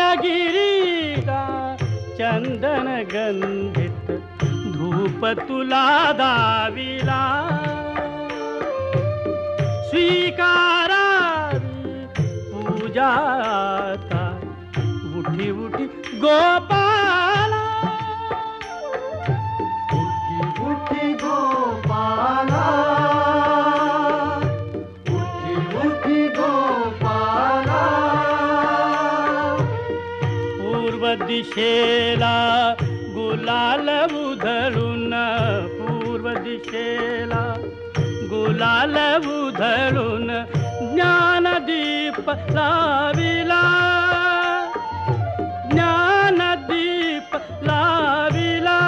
मलयगिरीला चंदन गंधित धूप तुला दाविला स्वीकारावी पूजा आता उठी उठी गोपाला उठी उठी गोपाला उठी उठी गोपाला पूर्व दिशेला गुलाल उधळून पूर्व दिशेला गुलाल उधळून ज्ञानदीप लाविला ज्ञानदीप लाविला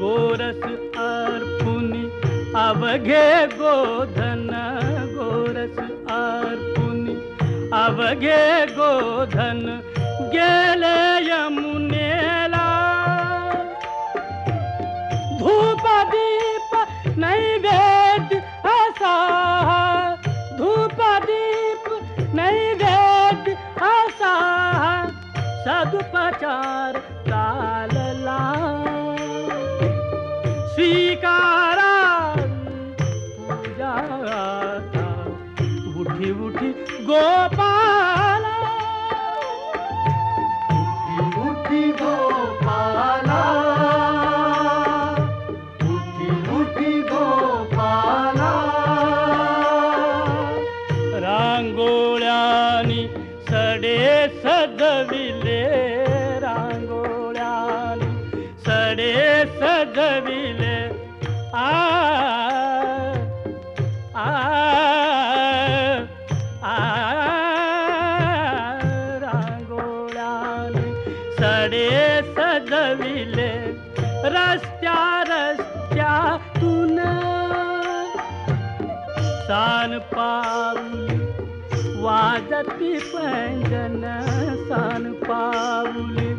गोरस अर्पुनी अवघे गोधन गोरस अर्पुनी अवघे गोधन गेले यमुनेला धूप दीप नैवेद्य असा धूप दीप नैवेद्य असा सदुपचार चालला स्वीकारा पूजा आता उठी उठी गोपाला उठी गोपाला उठी उठी गोपाला रांगोळ्यानी सडे सजविले रांगोळ्यानी सडे सजविले आ आ आ रांगोळ्यानी सडे सजविले रस्त्या रस्त्यातून सान पाऊली वाजती पैंजन सान पाऊली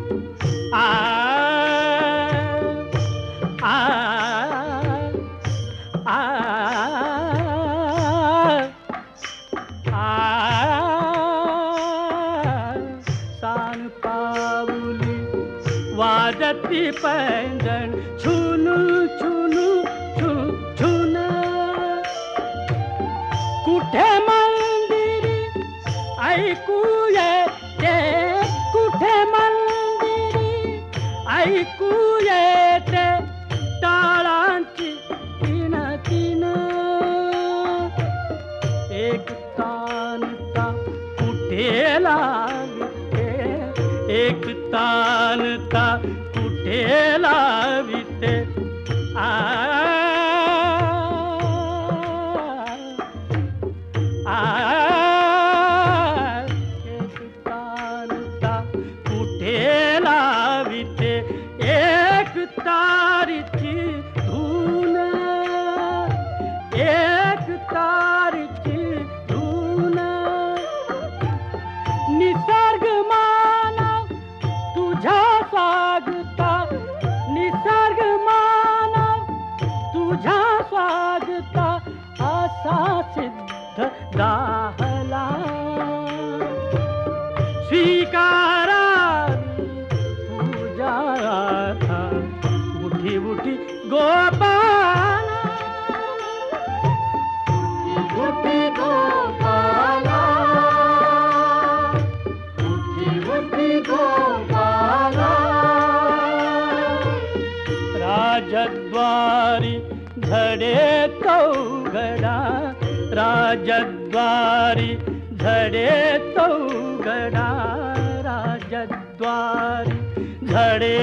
आ आ आ आ सान पाऊली वाजती पैंजन छुनू छुनू छू छुन कुठे मंदिरी ऐकू येते कुठे मंदिरी ऐकू येते टाळांची तीन तीन एक तानता कुठे लाविते एक तानता कुठे लाविते आ एक तानता कुठे लाविते एक तारीची धून एक तारीची धून निसर्ग मानव तुझ्या स्वागता निसर्ग मानव तुझ्या स्वागता असा सिद्ध दाहला स्वीकारावी पूजा आता उठी उठी गोपाला उठी गोपाला उठी उठी गोपाला राजद्वारी धडे चौघडा राजद्वारी धडे चौघडा राजद्वारी धडे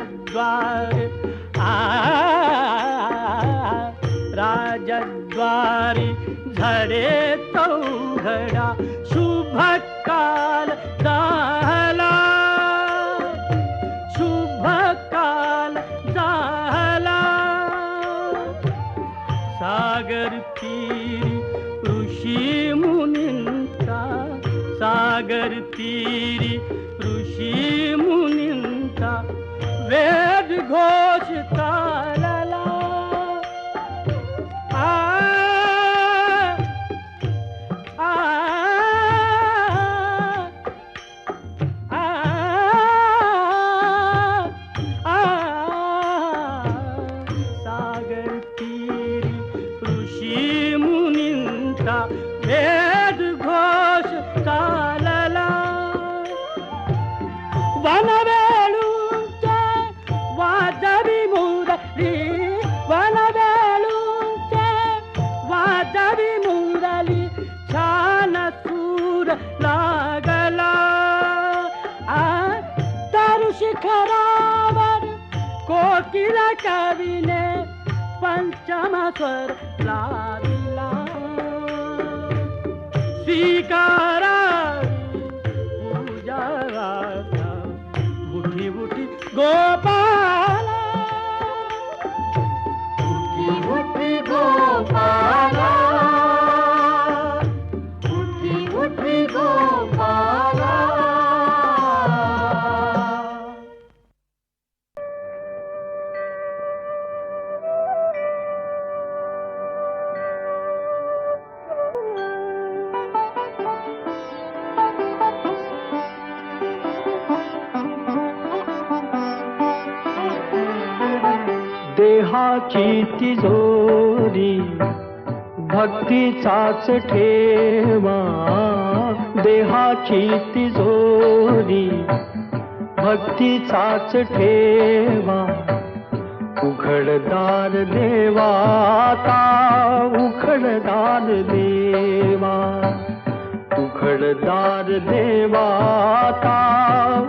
राजद्वारी राजद्वारी धडे चौघडा शुभ काल झाला शुभ काल झाला सागर तीरी ऋषी सागर तीरी ऋषी मुनींचा वेद घोष चालला. आ आ आ आ सागर तीरी ऋषी मुनींचा वेद घोष चालला. वनवेळूंचे वाजवी मुरली, वनवेळूंचे वाजवी मुरली, छान सूर लागला. तर शिखरावर कोकिल कवीने पंचम स्वर लाविला. स्वीकारावी पूजाराचा उठी उठी गोपाला. उठी उठी गोपाला, उठी उठी गोपाला. देहाची तिजोरी भक्तीचाच ठेवा. देहाची तिजोरी भक्तीचाच ठेवा. उघडदार देवाता, उघडदार देवा. उघडदार देवाता,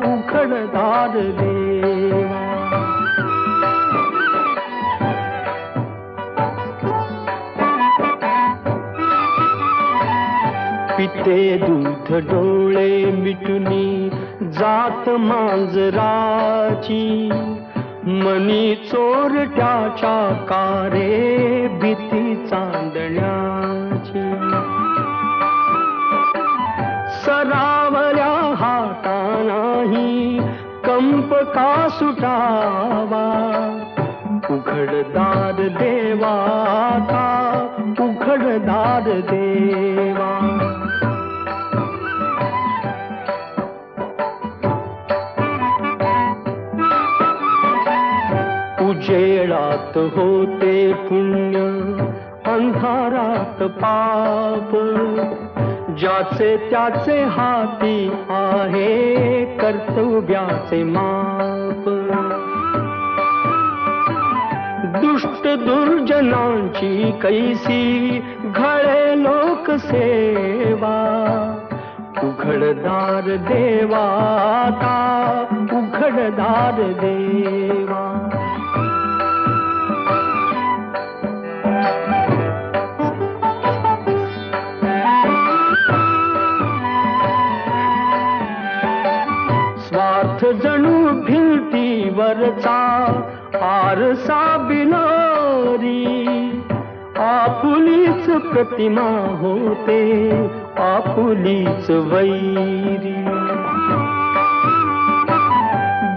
उघडदार देवा. पिते दूध डोळे मिटुनी जात मांजराची. मनी चोरट्याच्या कारे भीती चांदण्याची. सरावल्या हातानाही कंप का सुटावा. उघडदार देवाता, उघडदार देवा. उजेडात होते पुण्य, अंधारात पाप. ज्याचे त्याचे हाती आहे कर्तव्याचे माप. दुष्ट दुर्जनांची कैसी घळे लोकसेवा. उघडदार देवाता, उघडदार देवा. स्वार्थ जणू भिंतीवरचा आरसा बिलारी. आपुलीच प्रतिमा होते, आपुलीच वैरी.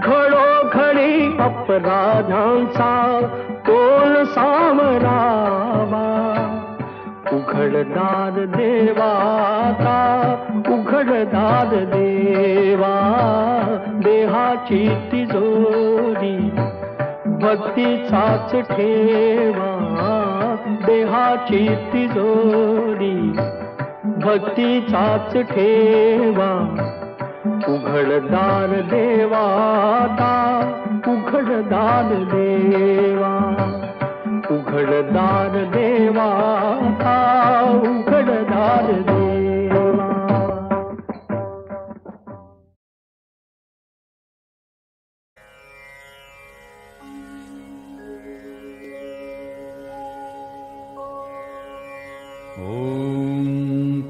घडोघडी अपराधांचा तोल सावरावा. उघडदार देवाता, उघडदार देवा. देहाची तिजोरी भक्तीचाच ठेवा. देहाची तिजोरी भक्तीचाच ठेवा. उघडदार देवाता, उघडदार देवा. उघडदार देवाता, उघडदार देवा.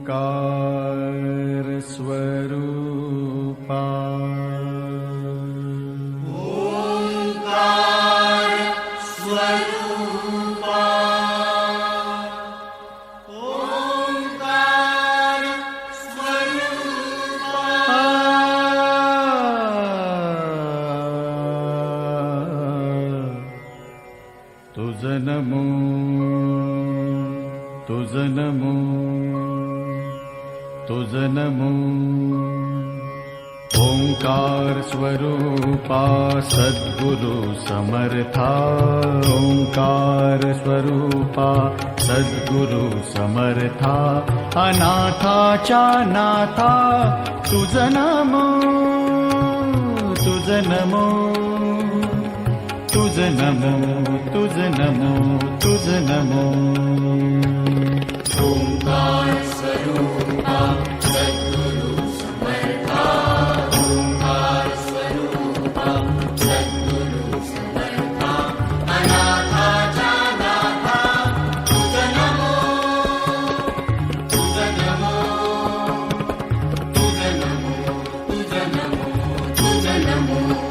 ओंकार स्वरूपा. ओंकार स्वरूपा. ओंकार स्वरूपा. तुझ नमो ओंकार स्वरूपा सद्गुरु समर्था ओंकार स्वरूपा सद्गुरु समर्था अनाथाच्या नाथा तुझ नमो तुझ नमो तुझ नमो तुझ नमो तुझ नमो ओंकार स्वरूपा सद्गुरु समर्था ओंकार स्वरूपा सद्गुरु समर्था अनाथाच्या नाथा तुझ नमो तुझ नमो तुझ नमो तुझ नमो तुझ नमो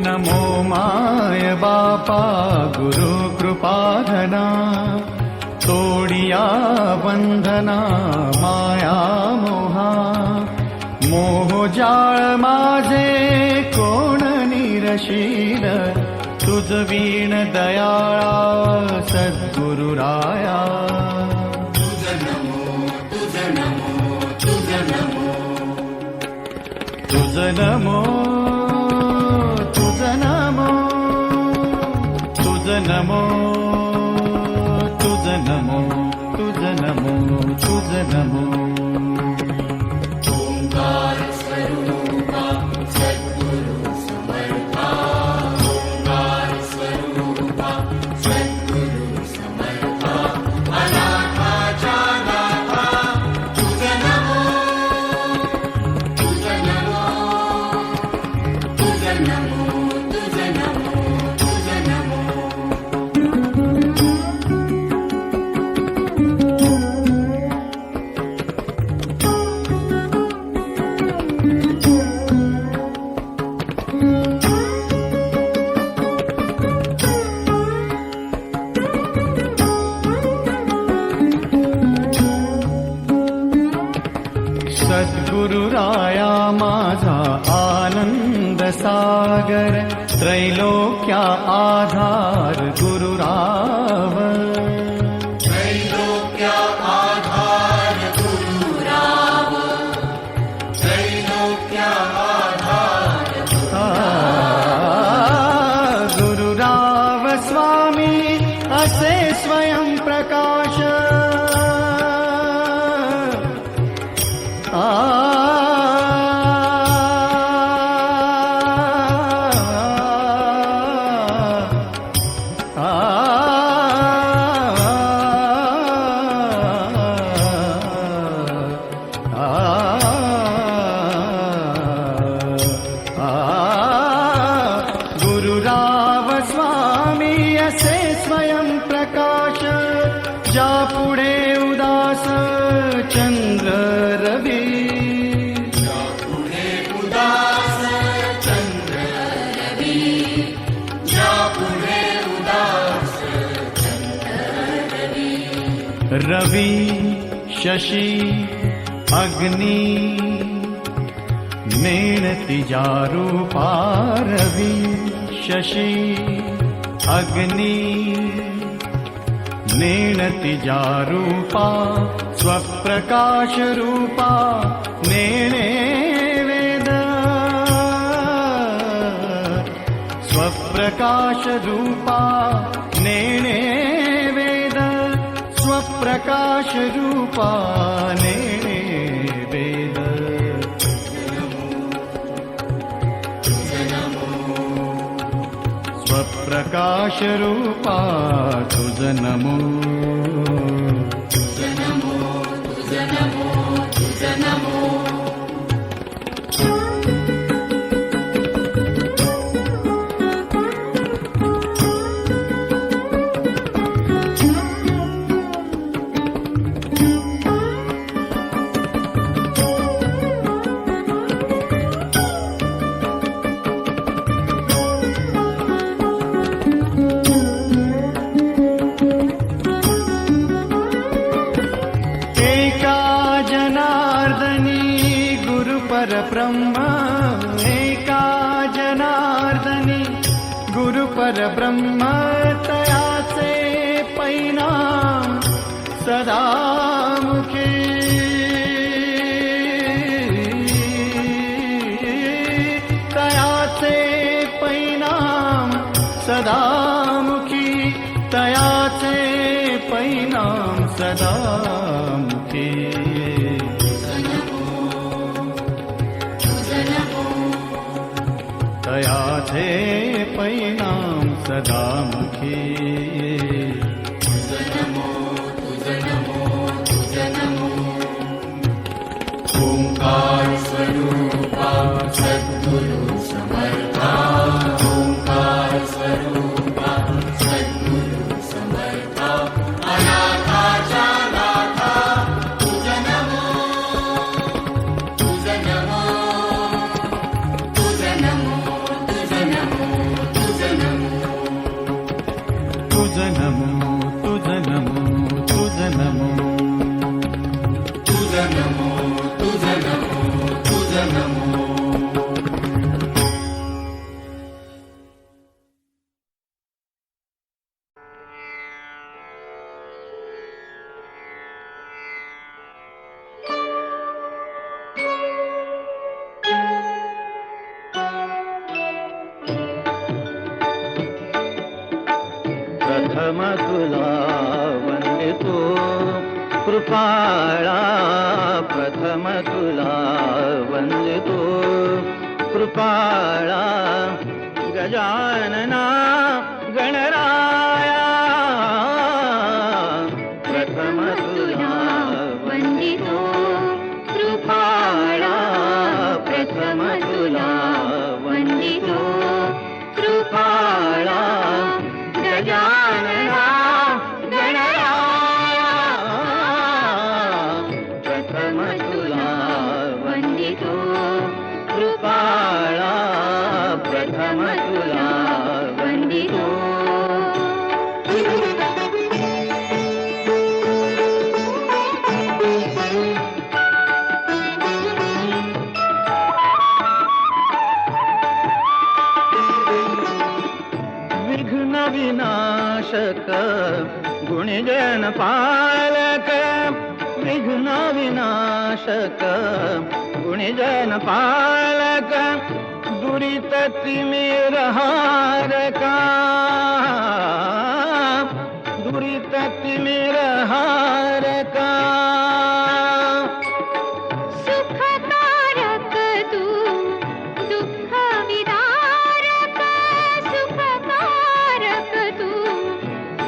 नमो माय बापा गुरु कृपाधना तोडिया बंधना माया मोहा मोह जाळ माझे कोण निरशील तुझ वीण दयाळा सद्गुरुराया तुझ नमो तुझ नमो तुझ नमो तुझ नमो तुझ नमो तुझ नमो तुझ नमो तुझ नमो तुझ नमो ओंकार स्वरूपा सद्गुरु समर्था ओंकार स्वरूपा सद्गुरु समर्था अनाथाच्या नाथा तुझ नमो तुझ नमो तुझ नमो तुझ नमो तुझ नमो सद्गुरुराया माझा आनंद सागर त्रैलोक्या आधार गुरुराव त्रैलोक्या आधार गुरुराव त्रैलोक्या आधार गुरुराव स्वामी असे स्वयं प्रकाश गुरुराव स्वामी असे स्वयं प्रकाश ज्या पुढे उदास चंद्र रवी ज्या पुढे उदास चंद्र रवी ज्या पुढे उदास चंद्र रवी रवी शशी अग्नि नेणती जारूपा रवी शशी अग्नि नेणति जारूपा स्वप्रकाश रूपा नेणे वेद स्वप्रकाश रूपा नेणे वेद स्वप्रकाश रूपा नेणे वेद स्वप्रकाश रूपा तुझ नमो तुझ नमो तुझ नमो तुझ नमो परब्रह्म एका जनार्दनी गुरु परब्रह्म तयाचे परिणाम सदा मुखी तयाचे परिणाम सदा मुखी तयाचे परिणाम सदा मुखी तयाचे परिणाम सदा मुखी ओंकार स्वरूपा सद्गुरु समर्था ओंकार स्वरूपा सद्गुरु समर्था अनाथाच्या नाथा तुझ नमो तुझ नमो तुझ नमो तुझ नमो तुझ नमो तुझ नमो तुझ नमो तुझ नमो तुझ नमो तुझ नमो तुझ नमो प्रथम तुला वंदितो कृपाळा प्रथम तुला वंदितो कृपाळा गजानना गणराया प्रथम तुला वंदितो कृपाळा प्रथम तुला वंदितो कृपाळा गजानना गणराया प्रथम तुला वंदितो कृपाळा प्रथम तुला वंदितो विघ्न विनाशक गुणजन पालक विघ्न विनाशक गुणजन पालक दुरित तिमिरहारका दुरित तिमिरहारका सुखकारक तू दुःख विदारक सुखकारक तू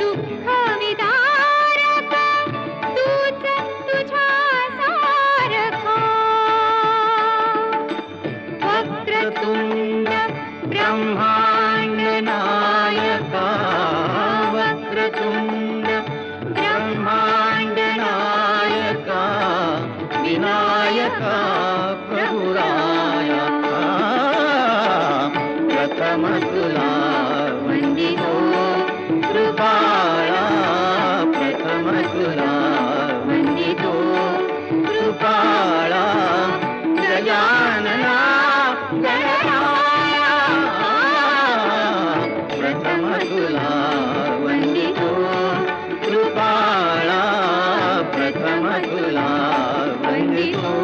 दुःख विदारक तूच तुझ्या सारखा वक्रतुंड ब्रह्मांड नायका वक्रतुंड ब्रह्मांड नायका विनायका प्रभुरायका प्रथम तुला वंदितो कृपाळा प्रथम तुला वंदितो कृपाळा गजानना गणराया प्रथम तुला वंदितो कृपाळा प्रथम तुला वंदितो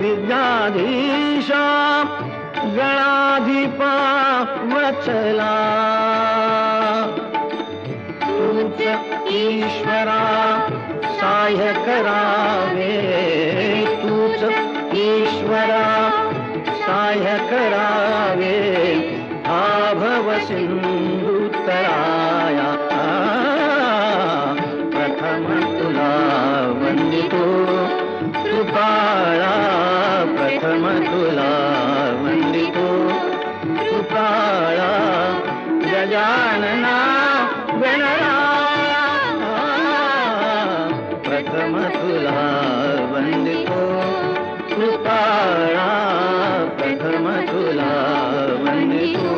विद्याधीशा गणाधिपा वचला तूच ईश्वरा सहाय्य करावे तूच ईश्वरा सहाय्य करावे आभव सिंधुतराया प्रथम तुला वंदितो कृपाळा प्रथम तुला वंदितो कृपाळा गजानना गणराया प्रथम तुला वंदितो कृपाळा प्रथम तुला वंदितो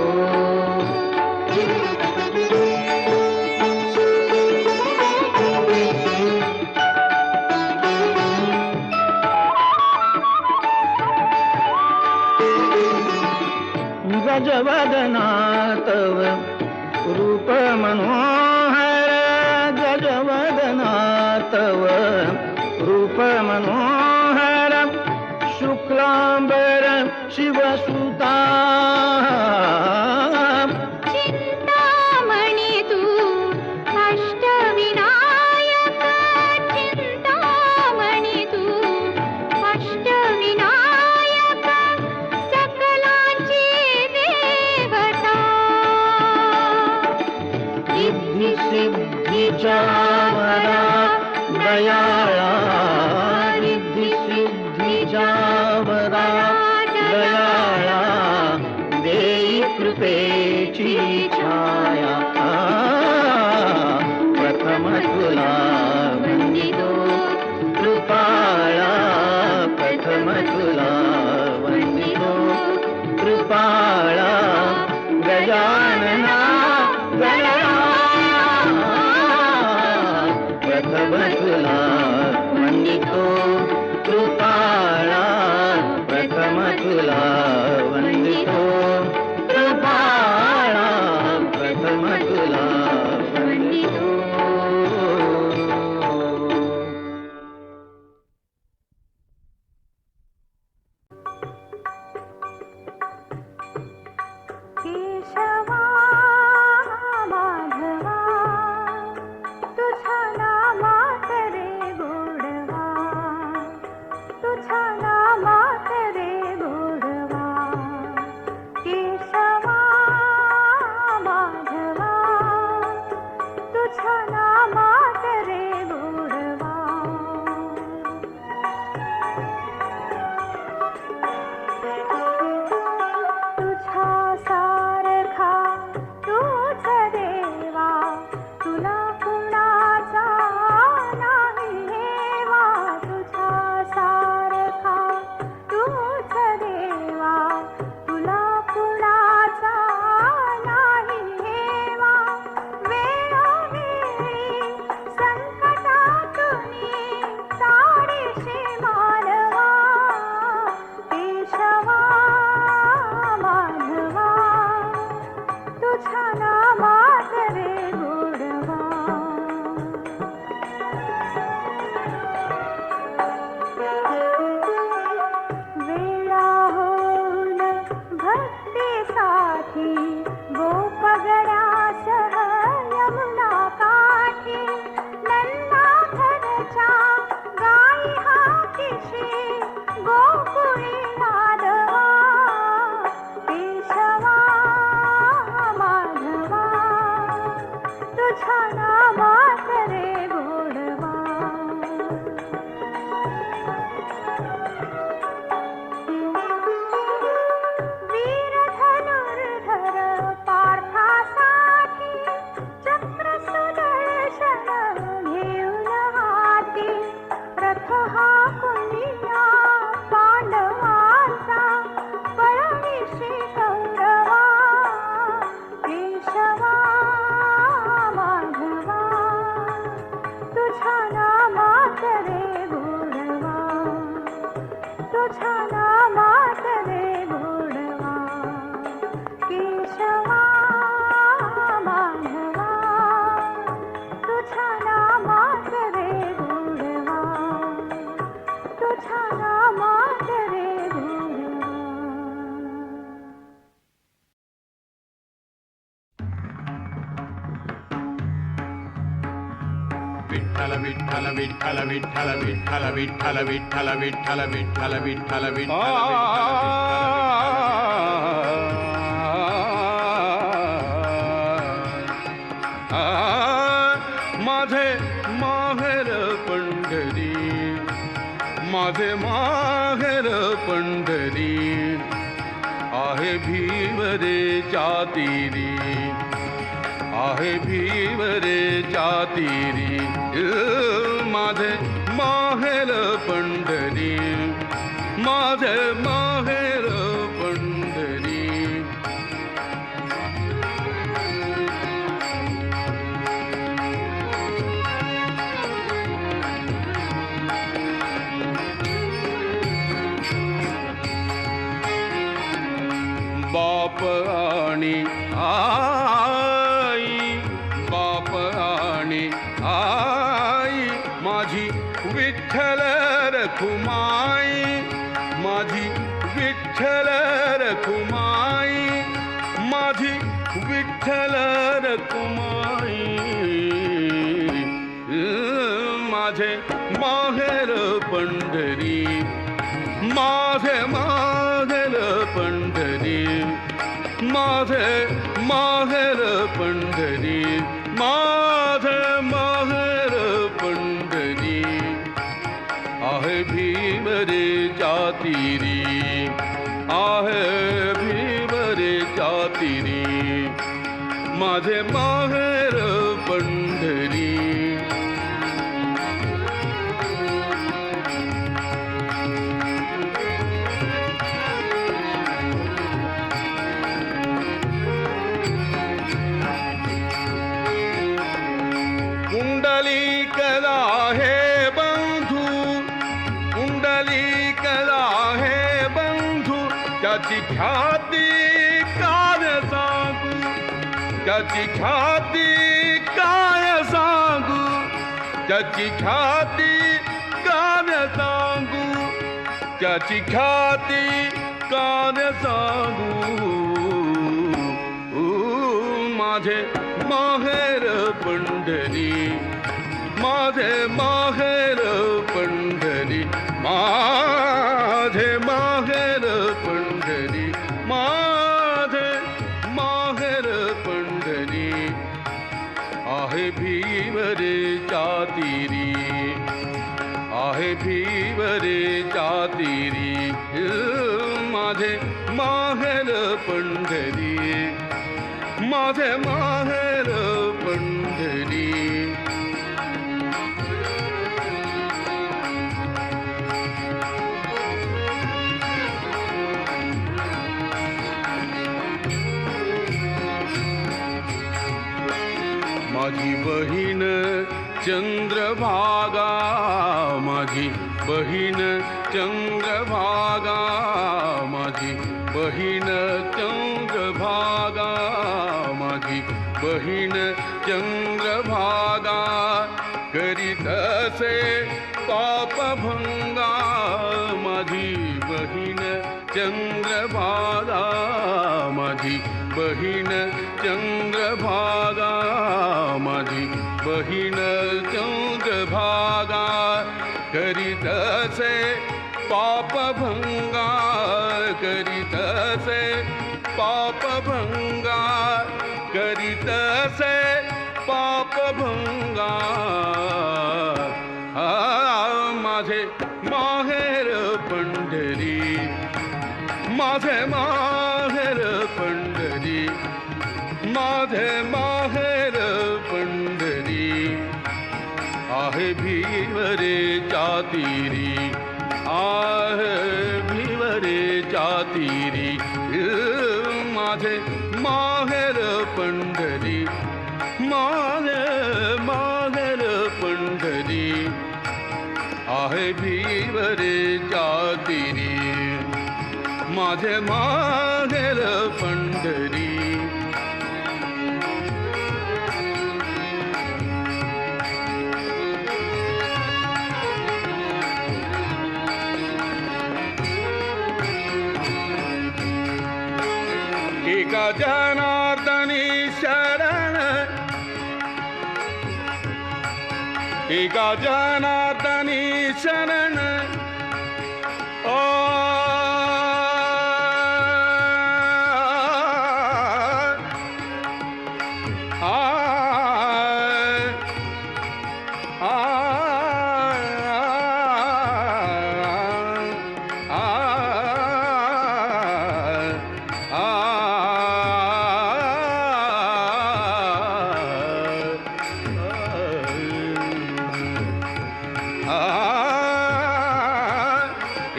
गजवदना तव रूप मनोहर गजवदना तव रूप मनोहर शुक्लांबर शिवसुता चिंतामणी तू अष्टविनायक चिंतामणी तू अष्टविनायक सकलांची देवता सिद्धी सिद्धीच्या वरा दयाळा रिद्धी सिद्धीच्या वरा दयाळा देई कृपेची छाया प्रथम तुला वंदितो कृपाळा प्रथम तुला वंदितो कृपाळा गजानना गणराया प्रथम तुला वंदितो कृपाळा प्रथम तुला वंदितो कृपाळा प्रथम तुला वंदितो केशवा माधवा तुझ्या नामात रे गोडवा तुझ्या नामात रे गोडवा केशवा माधवा तुझ्या नामात रे गोडवा तुझ्या सारखा तूच देवा तुला कुणाचा नाही हेवा तुझ्या सारखा तूच देवा तुला कुणाचा नाही हेवा वेळोवेळी संकटातून तारीशी मानवा केशवा माधवा तुझ्या नामात रे गोडवा वेळा होऊन भक्तीसाठी गोपगणासह यमुना काठी नंदाघरच्या गाई हाकीशी गोकुळी नादवा केशवा माधवा तुझ्या नामात रे गोडवा वीर धनुर्धर पार्थासाठी चक्र सुदर्शन घेऊन हाती रथ हा कुंडिया पांडवांचा पळविशी कौरवा केशवा माधवा तुझ्या नामात रे गोडवा तुझ्या नामात रे गोडवा केशवा माधवा तुझ्या नामात रे गोडवा तुझ्या नामात रे विठ्ठल विठ्ठल विठ्ठल विठ्ठल विठ्ठल विठ्ठल विठ्ठल विठ्ठल विठ्ठल विठ्ठल माझे माहेर पंढरी, माझे माहेर पंढरी, आहे भीवरेच्या तीरी, आहे भीवरेच्या तीरी, माझे माहेर पंढरी, माझे माहेर पंढरी. बाप आणि आई, बाप आणि आई, माझी विठ्ठल रखुमाई, माझी विठ्ठल रखुमाई, माझी विठ्ठल रखुमाई, माझे माहेर पंढरी, माझे माहेर पंढरी, माझे माहेर पंढरी, माझे माहेर पंढरी, आहे भीमरेच्या तीरी, आहे भीमरेच्या तीरी, माझे माहेर पंढरी. पुंडलिकला हे बंधू, पुंडलिकला हे बंधू, त्याची ख्याती काय सांगू, त्याची ख्याती काय सांगू, त्याची ख्याती काय सांगू, त्याची ख्याती काय सांगू. माझे माहेर पंढरी, माझे माहेर पंढरी, माझे माहेर पंढरी, माझे माहेर पंढरी, आहे भीमरेच्या तीरी, आहे भीमरेच्या तीरी, माझे माहेर पंढरी, माझे माहेर पंढरी. माझी बहीण चंद्रभागा, माझी बहीण चंद्रभागा, माझी बहीण चंद्रभागा, माझी बहीण चंद्रभागा, करीत असे पापभंगा, माझी बहीण चंद्रभागा, माझी बहीण चंद्रभागा, माझी बहीण चंद्रभागा, करीत असे पापभंगा, करीत असे पापभंगा, करीत असे पापभंगा. माझे माहेर पंढरी, माझे माहेर पंढरी, माझे माहेर पंढरी, आहे भीमरेच्या तीरी, आहे भीमरेच्या तीरी, माझे माहेर पंढरी, माझे माहेर पंढरी, आहे भीमरेच्या तीरी, माझे माहेर पंढरी. एका जनार्दनी शरण, एका जनार्दनी शरण ओ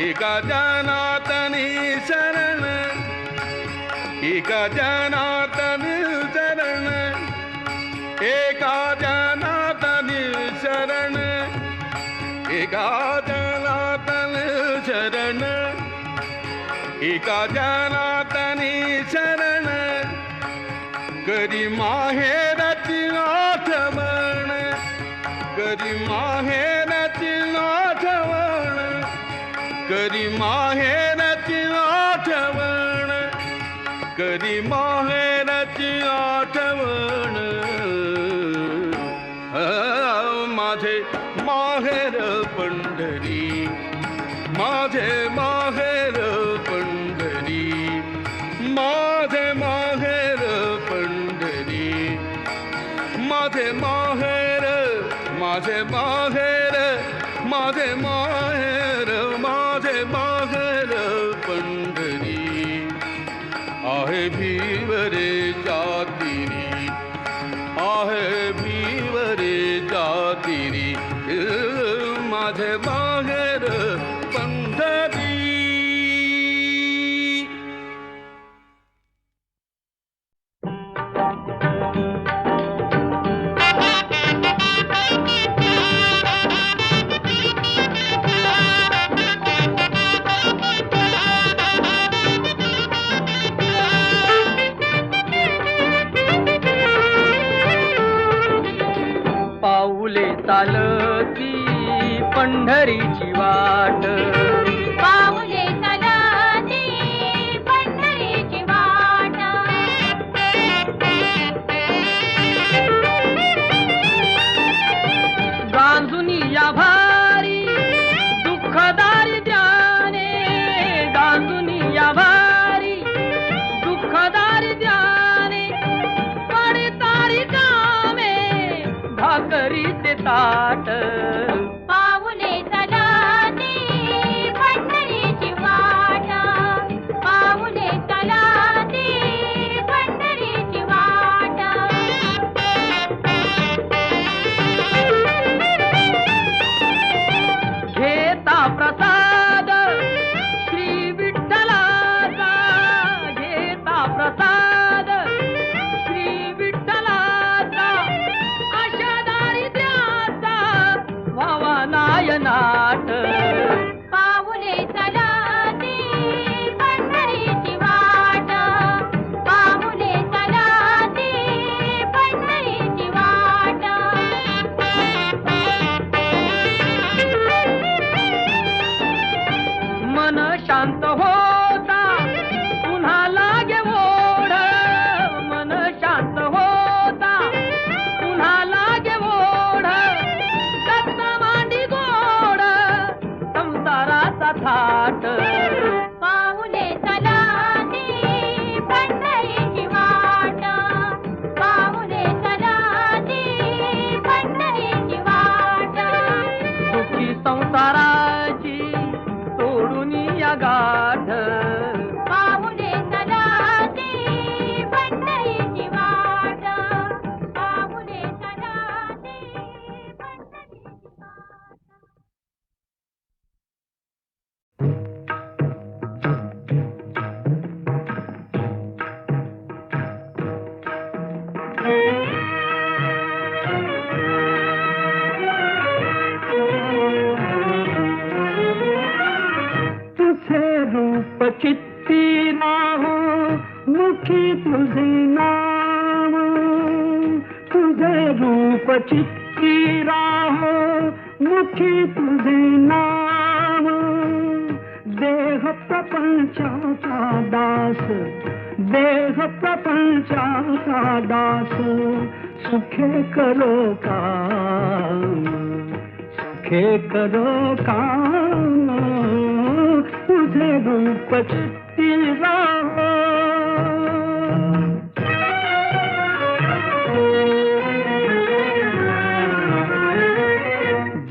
एका जनार्दनी शरण एका जनार्दनी शरण एका जनार्दनी शरण एका जनार्दनी शरण एका जनार्दनी शरण कधी माहेराची आठवण कधी माहेराची आठवण कधी माहेराची आठवण कधी माहेराची आठवण माझे माहेर पंढरी माझे माहेर पंढरी माझे माहेर पंढरी माझे माहेर माझे माहेर माझे माहेर माझे माहेर पंढरी आहे भीवरे जातिरी आहे भीवरे जातिरी माझे माहेर पंढरी पाऊले चालती पंढरीची वाट पाऊले चालती पंढरीची वाट गांजुनी या भारी दुःखदारी ध्याने गांजुनी या भारी दुःखदारी ध्याने पडतारी कामे भाकरीचे ताट पाऊले चालती पंढरीची वाट पाऊले चालती पंढरीची वाट घेता प्रसाद श्री विठ्ठलाचा घेता प्रसाद श्री विठ्ठलाचा अशा दारिद्र्याचा व्हावा नायनाट पाऊले चालती पंढरीची वाट पाऊले चालती पंढरीची वाट मन शांत होता पुन्हा लागे ओढ मन शांत होता पुन्हा लागे ओढ दत्त मांडी गोड संसाराचा थाट पाऊले चालती पंढरीची वाट पाऊले चालती पंढरीची वाट दुःखी संसाराची सोडून या गाठ पाऊले चालती पंढरीची वाट पाऊले चालती पंढरीची वाट तुझे रूप चित्ती नाहो मुखी तुझे नाम तुझे रूप चित्ती राहो मुखी तुझे नाम देह प्रपंचाचा दास देह प्रपंचाचा दास सुखे करो काम सुखे करो काम तुझे रूप चित्ती राहो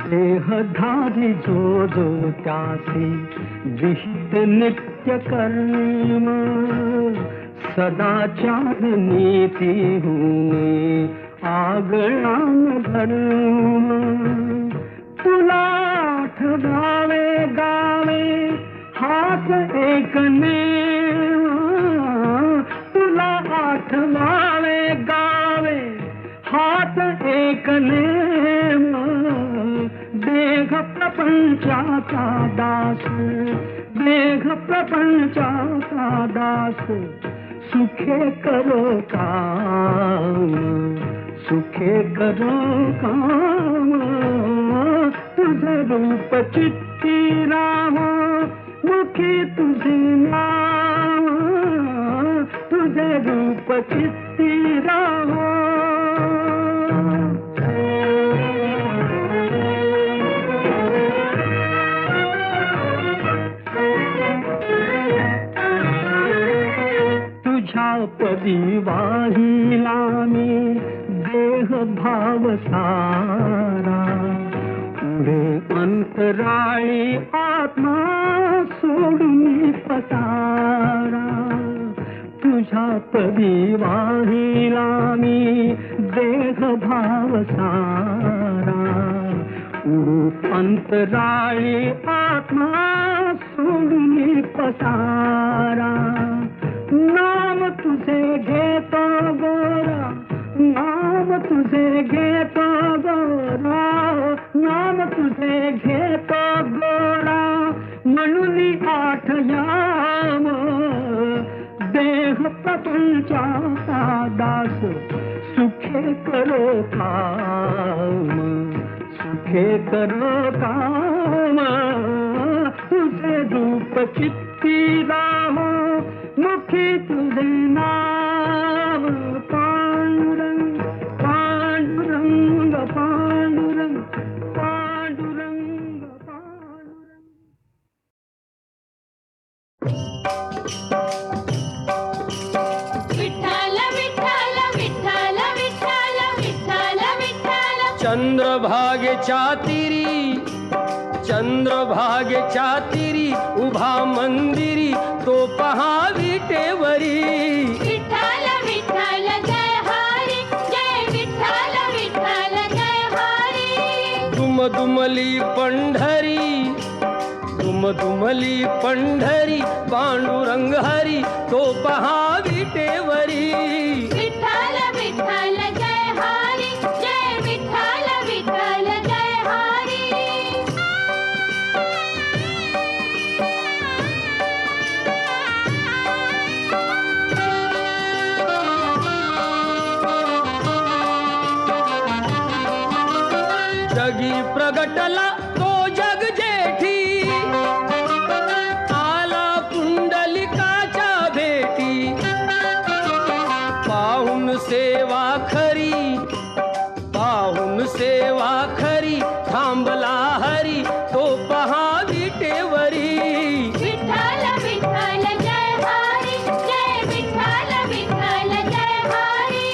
देहधारी जो जो त्यासी विहित नित्य कर्म सदाचार नीति होणे आगळान धर्म तुला आठवावे गावे हात एकने तुला आठवावे गावे हात एकने देह प्रपंचाचा दास देह प्रपंचाचा दास सुखे करो काम सुखे करो काम तुझे रूप चित्ती राहो मुखी तुझे नाम तुझे रूप चित्ती राहो पदी वाहिला मी देह भाव सारा पुढे अंतराळी आत्मा सोडून पसारा तुझ्या पदी वाहिला मी देह भाव सारा पुढे अंतराळी आत्मा सोडून पसारा नाम तुझे घेतो गोरा नाम तुझे घेतो गोरा नाम तुझे घेतो गोरा म्हणून आठयाम देह प्रपंचाचा दास सुखे करो काम सुखे करो काम तुझे रूप चित्ती राहो मुखी तुझे नाम पांडुरंग पांडुरंग पांडुरंग पांडुरंग पांडुरंग विठ्ठल विठ्ठल विठ्ठल विठ्ठल विठ्ठल विठ्ठल चंद्रभागेच्या तिरी उभा मंदिरी तो पहा विटेवरी विठ्ठल विठ्ठल जय हरी जय विठ्ठल विठ्ठल जय हरी दुमदुमली पंढरी पांडुरंग हरी तो पहा विटेवरी विठ्ठल विठ्ठल जय हरी जय विठ्ठल विठ्ठल जय हरी जगी प्रगटला तो जग जेठी आला पुंडलिकाच्या भेटी पाहून सेवा खरी थांबला हरी तो पहा विटेवरी विठ्ठल विठ्ठल जय हरी जय विठ्ठल विठ्ठल जय हरी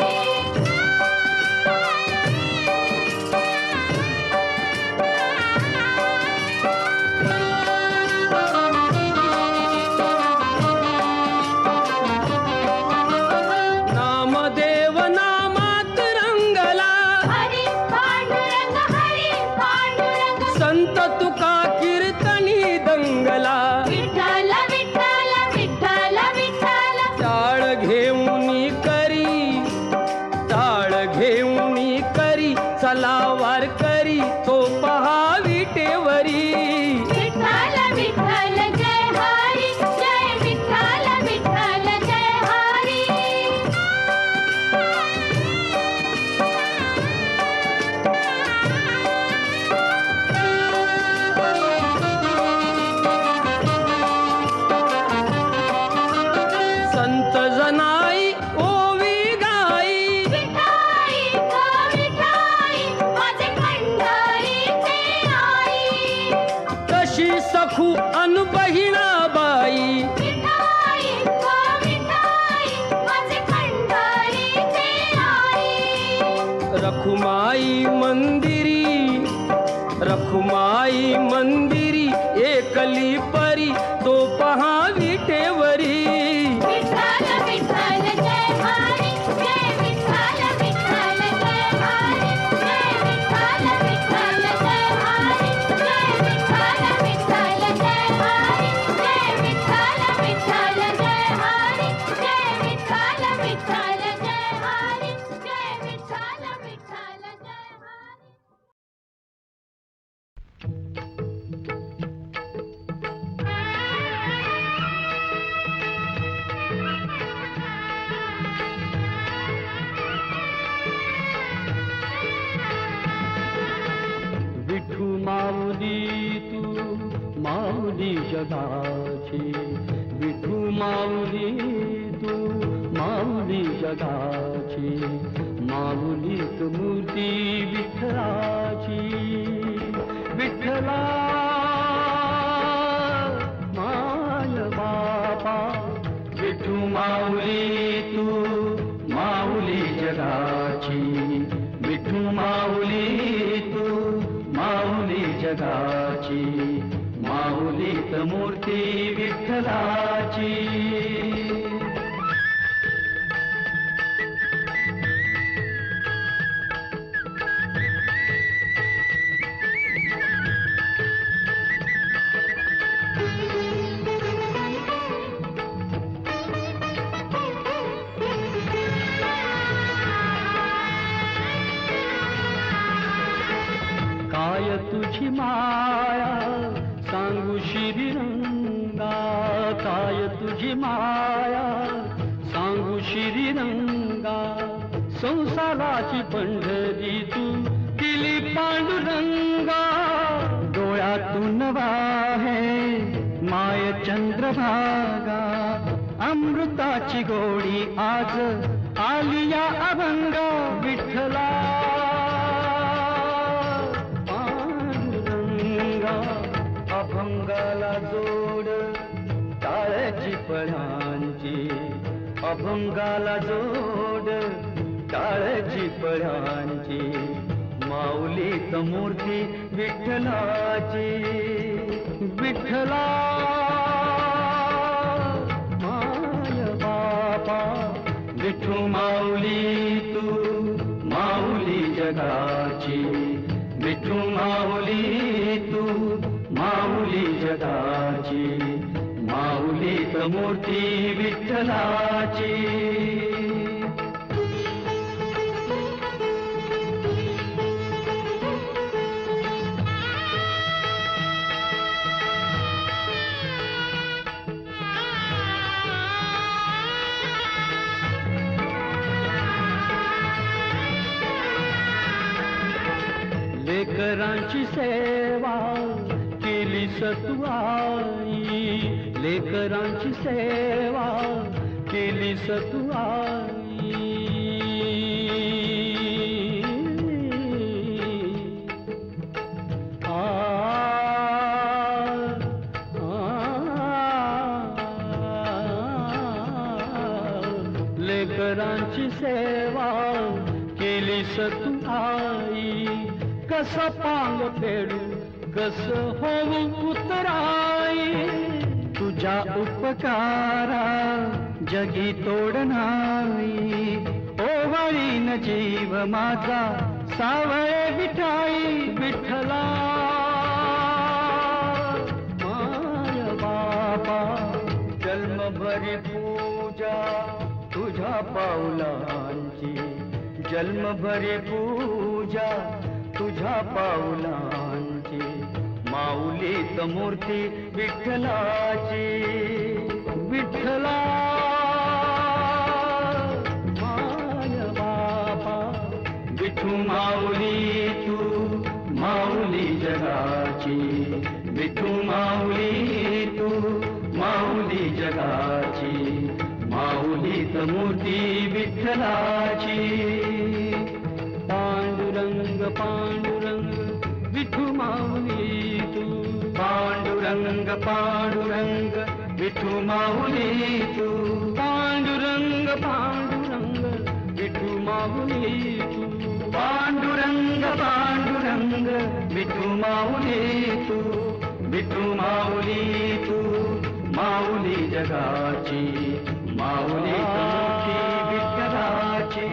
आई मंदिरी एकली परी तो पहा विटेवरी विठ्ठल विठ्ठल जय हरी जय विठ्ठल विठ्ठल जय हरी जय विठ्ठल विठ्ठल जय हरी जय विठ्ठल विठ्ठल जय हरी जय विठ्ठल विठ्ठल जय हरी जय विठ्ठल विठ्ठल जय हरी जय विठ्ठल विठ्ठल जय हरी विठू माऊली तू माऊली जगाची विठू माऊली तू माऊली जगाची माऊलीत मूर्ती विठ्ठलाची विठ्ठला माय बापा विठू माऊली तू माऊली जगाची विठू माऊली तू माऊली जगाची माऊलीत मूर्ती विठ्ठलाची काय तुझी माया सांगू श्रीरंगा काय तुझी माया सांगू श्रीरंगा संसाराची पंढरी तू केली पांडुरंगा डोळ्यातून वाहे माय चंद्रभागा अमृताची गोडी आज आली या अभंगा विठ्ठला अभंगाला जोड टाळ्याची पळ्यांची अभंगाला जोड टाळ्याची पळ्यांची माऊलीत मूर्ती विठ्ठलाची विठ्ठला माय बापा विठू माऊली तू माऊली जगाची विठू माऊली तू माऊली जगाची माऊलीत मूर्ती विठ्ठलाची लेकरांची सेवा केली तू आई लेकरांची सेवा केली तू आई लेकरांची सेवा केली तू आई कस पांग फेडू कस होऊ उतराई तुझ्या उपकारा जगी तोड नाही ओवाळीन जीव माझा सावळे विठाई विठ्ठला माय बापा जन्मभरी पूजा तुझ्या पाऊलांची जन्मभरी पूजा तुझ्या पाऊलांची माऊलीत मूर्ती विठ्ठलाची विठ्ठला माय बापा विठू माऊली तू माऊली जगाची विठू माऊली तू माऊली जगाची माऊलीत मूर्ती विठ्ठलाची पांडुरंग पांडुरंग विठू माऊली तू पांडुरंग पांडुरंग विठू माऊली तू पांडुरंग पांडुरंग विठू माऊली तू पांडुरंग पांडुरंग विठू माऊली तू माऊली तू माऊली जगाची माऊली मोठी विठ्ठलाची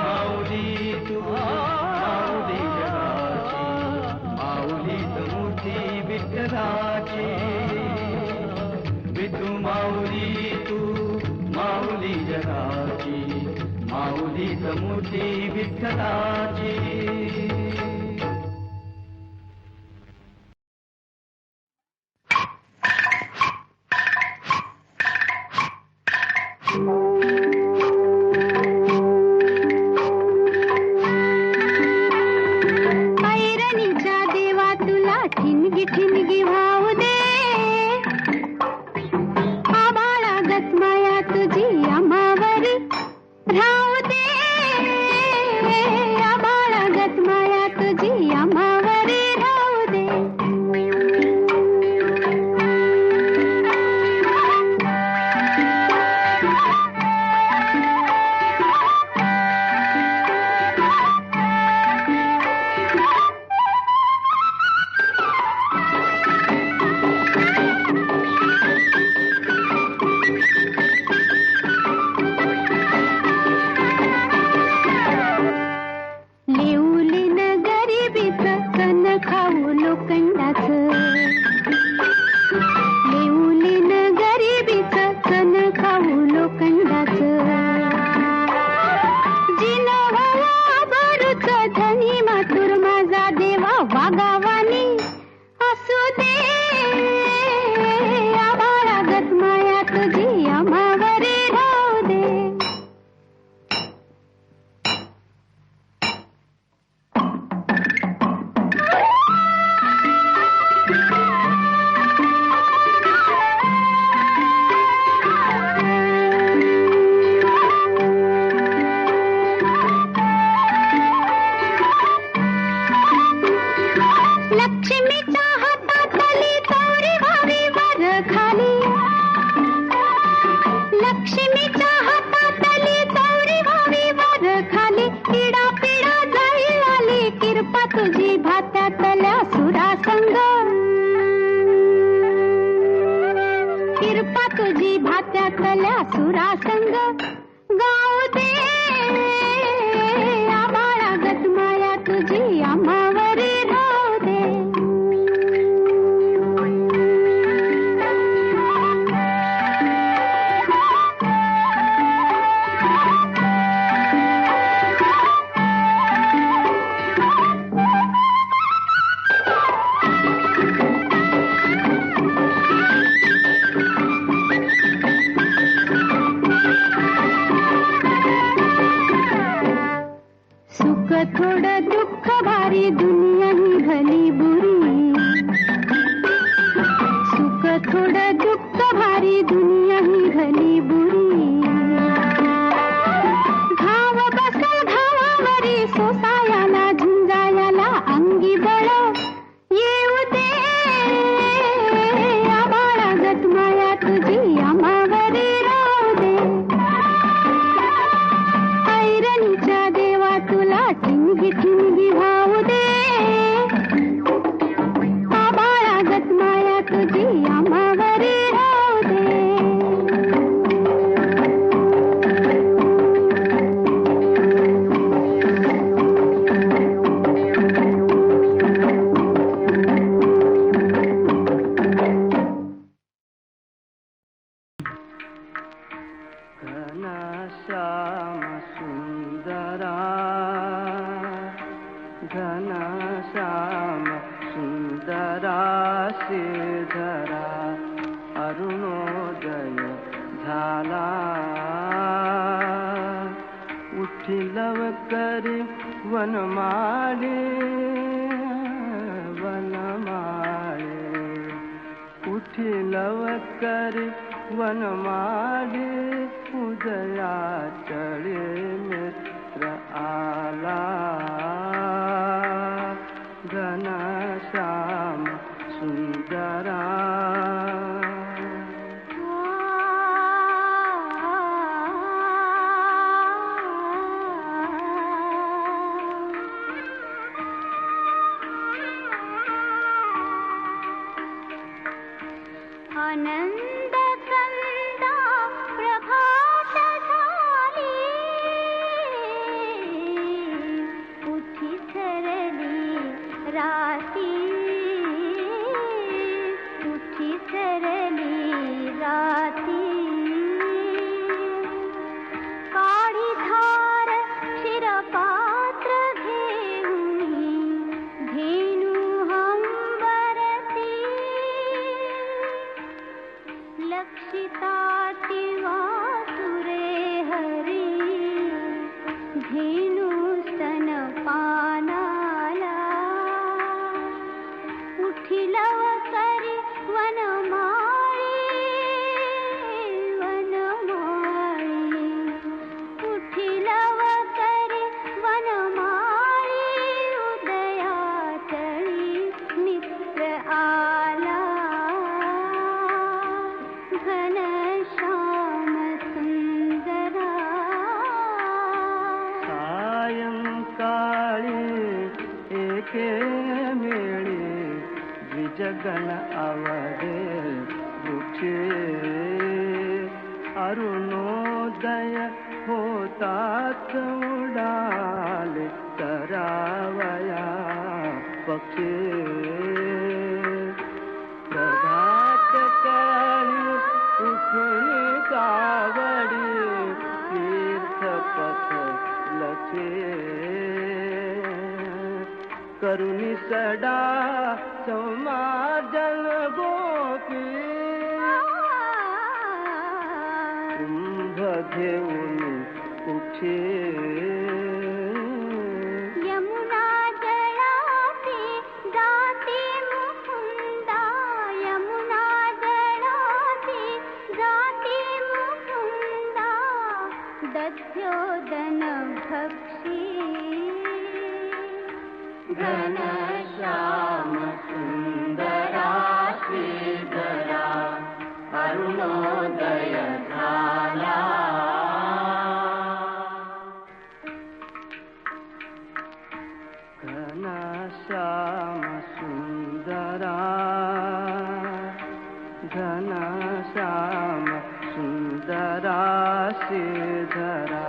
माऊली तू माऊली जगाची माऊली मोठी विठ्ठलाची विठू माऊली तू माऊली जगाची माऊली मोठी विठ्ठलाची ऐरणीच्या देवा तुला ठिणगी ठिणगी वाहू दे आबाळागत माया तुझी आम्हावरी राहू दे आबाळागत माया तुझी आम्हावरी राहू दे लिवलीन गरिबीचं कण खाऊ लोखंडाचं लिवलीन गरिबीचं कण खाऊ लोखंडाचं जिनोवा भरूच धनी मातुर माझा देवा वागावानी असू दे आबाळागत माया तुझी आम्हावरी राहू दे लक्ष्मीच्या हातातली चौरी व्हावी वर खाली लक्ष्मीच्या हातातली चौरी व्हावी वर खाली पिडा पिडा जाई आली किरपा तुझी भात्यातल्या सुरासंग किरपा तुझी भात्यातल्या सुरासंग गाऊ दे आबाळागत माया तुझी आम्हावरी राहू दे सुख थोडं दुःख भारी दुनिया ही भली बुरी सुख थोडं दुःख भारी दुनिया ही भली बुरी घाव बसल घावावरी सोसायाला झुंजायाला अंगी बळ येऊ दे आबाळागत माया तुझी आम्हावरी राहू दे ऐरणीच्या देवा तुला ठिणगी ठिणगी वाहू दे आबाळागत माया तुझी आम्हावरी राहू दे घनश्याम सुंदरा घनश्याम सुंदरा श्रीधरा अरुणोदय झाला उठिलव करी वनमाळे वनमाळे उठिलव करी वनमाळे उदया चढे मित्र आला घनश्याम सुंदरा आनंद कंदा प्रभात झाली उठी सरली राती उठी सरली राती काळी धार शिरपात्र घेऊनी धेनु हंबरती लक्षिता वासुरे हरी धेनु स्तनपानाला उठिलव करी वनमाळी वनमाळी उठिलव करी वनमाळी उदयाचळी मित्र आला घनश्याम सुंदरा सायंकाळी एके मेळी द्विजगण आवडे वृक्षे अरुणोदय होतात उडाले तरावया पक्षी प्रभात काळी उठून कावडी तीर्थपथ लखे करुणी सडा समाजन गोपी कुंभ घेऊन उठे यमुना जळाती जाती मुकुंदा यमुना जळाती जाती मुकुंदा दध्योदन भक्षी घनश्याम सुंदरा श्रीधरा अरुणोदय झाला घनश्याम सुंदरा घनश्याम सुंदरा श्रीधरा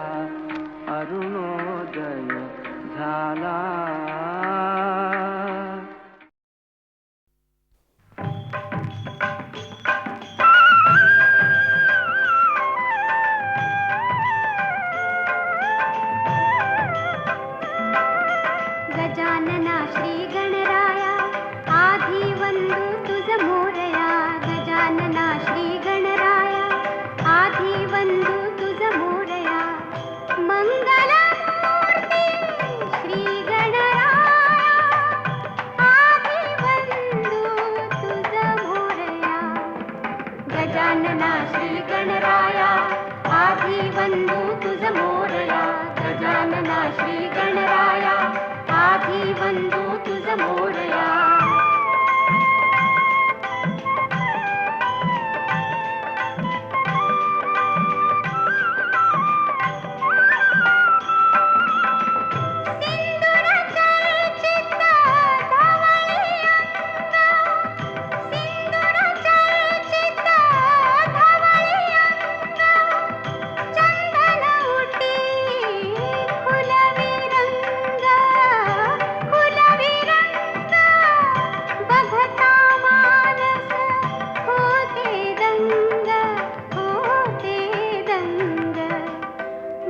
अरुणोदय झाला गजानना श्री गणराया आधी वंदू तुझ मोरया गजानना श्री गणराया आधी वंदू तुझ मोरया मंगलमूर्ती श्री गणराया आधी वंदू तुझ मोरया गजानना श्री गणराया आधी वंदू तुझ मोरया गजानना श्री गणराया आधी वंदू तुझ मोरया सिंदूर चर्चित धवळी अंग सिंदूर चर्चित धवळी अंग चंदन उटी खुलवी रंग बघता मानस होते दंग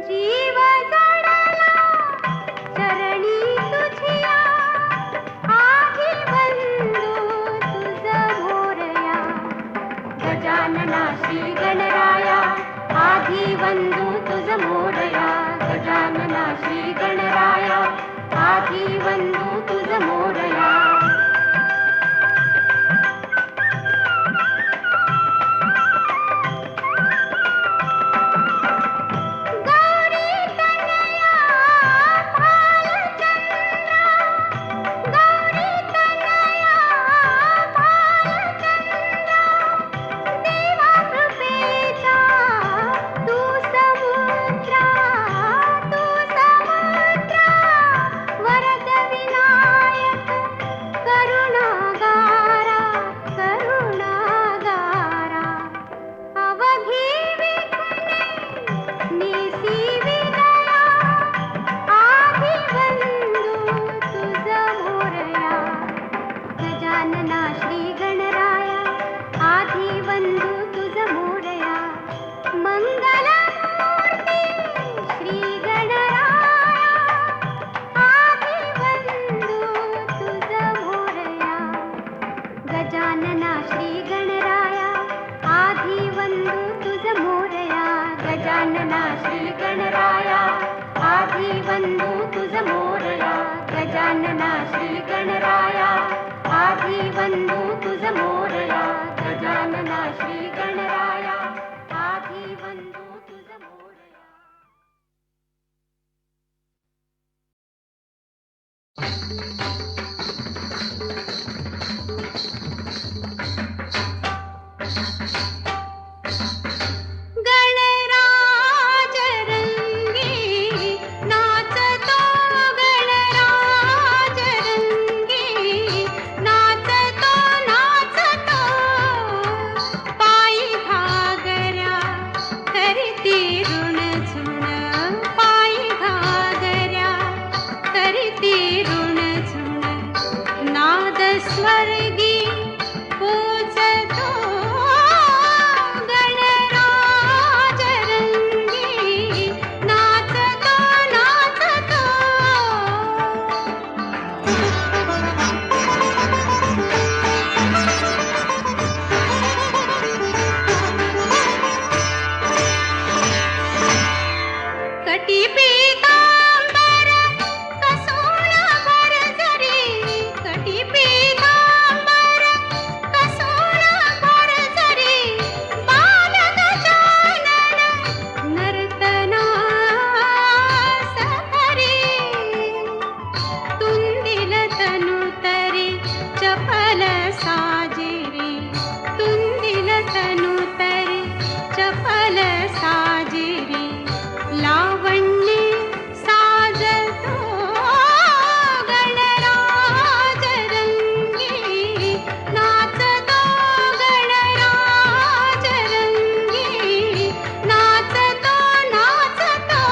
जीव जडला चरणी तुझिया आधी वंदू तुझ मोरया गजानना श्री गणराया आधी वंदू तुझ मोरया गजानना श्री गणराया आधी वंदू तुझ मोरया गौरी तनया भालचंद्रा गौरी तनया भालचंद्रा देवा कृपेचा तू समुद्रा वरद विनायक गजानना श्री गणराया आधी वंदू तुझ मोरया गजानना श्री गणराया आधी वंदू तुझ मोरया गजानना श्री गणराया आधी वंदू तुझ मोरया. गणराज रंगी नाचतो गणराज रंगी नाचतो नाचतो पायी घागऱ्या करती ऋण झुण पायी घागऱ्या करती ऋण झुण नाद स्वर्गी पूजतो गणराज रंगी नाचतो नाचतो. कटी पीतांबर कसून भरजरी कटी पीतांबर कसून भरजरी बाल गजानन नर्तनास हरी तुंदिल तनु तरी चपल साजिरी तुंदिल तनु तरी चपल साजिरी लावण्य साजतो गणराज रंगी नाचतो गणराज रंगी नाचतो नाचतो.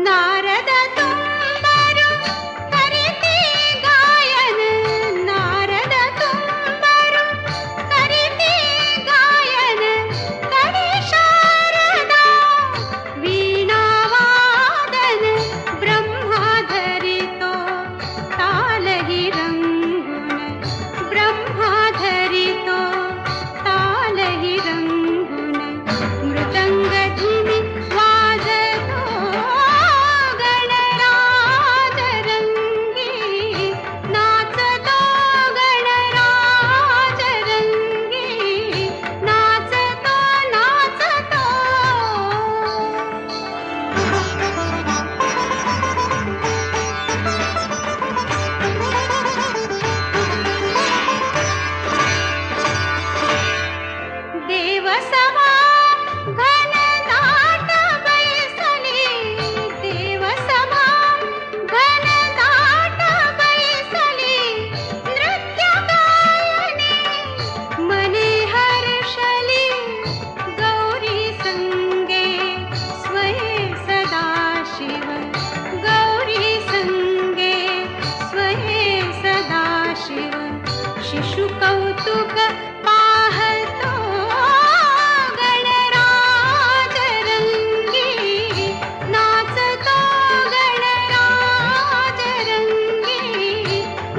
नारद तुंबरू करीती गायन नारद तुंबरू करीती गायन करी शारदा वीणा वादन ब्रह्मा धरितो तालहि रंगुन ब्रह्मा धरितो तालहि रंगुन मृदंग धिमी वाजतो गणराज रंगी नाचतो गणराज रंगी नाचतो नाचतो. देव समा घनदाट बैसली देव समा घनदाट बैसली नृत्य गायने मने हर्षली गौरी संगे स्वये सदाशिव गौरी संगे स्वये सदाशिव शिशु कौतुक पाहतो गणराज रंगी नाचतो गणराज रंगी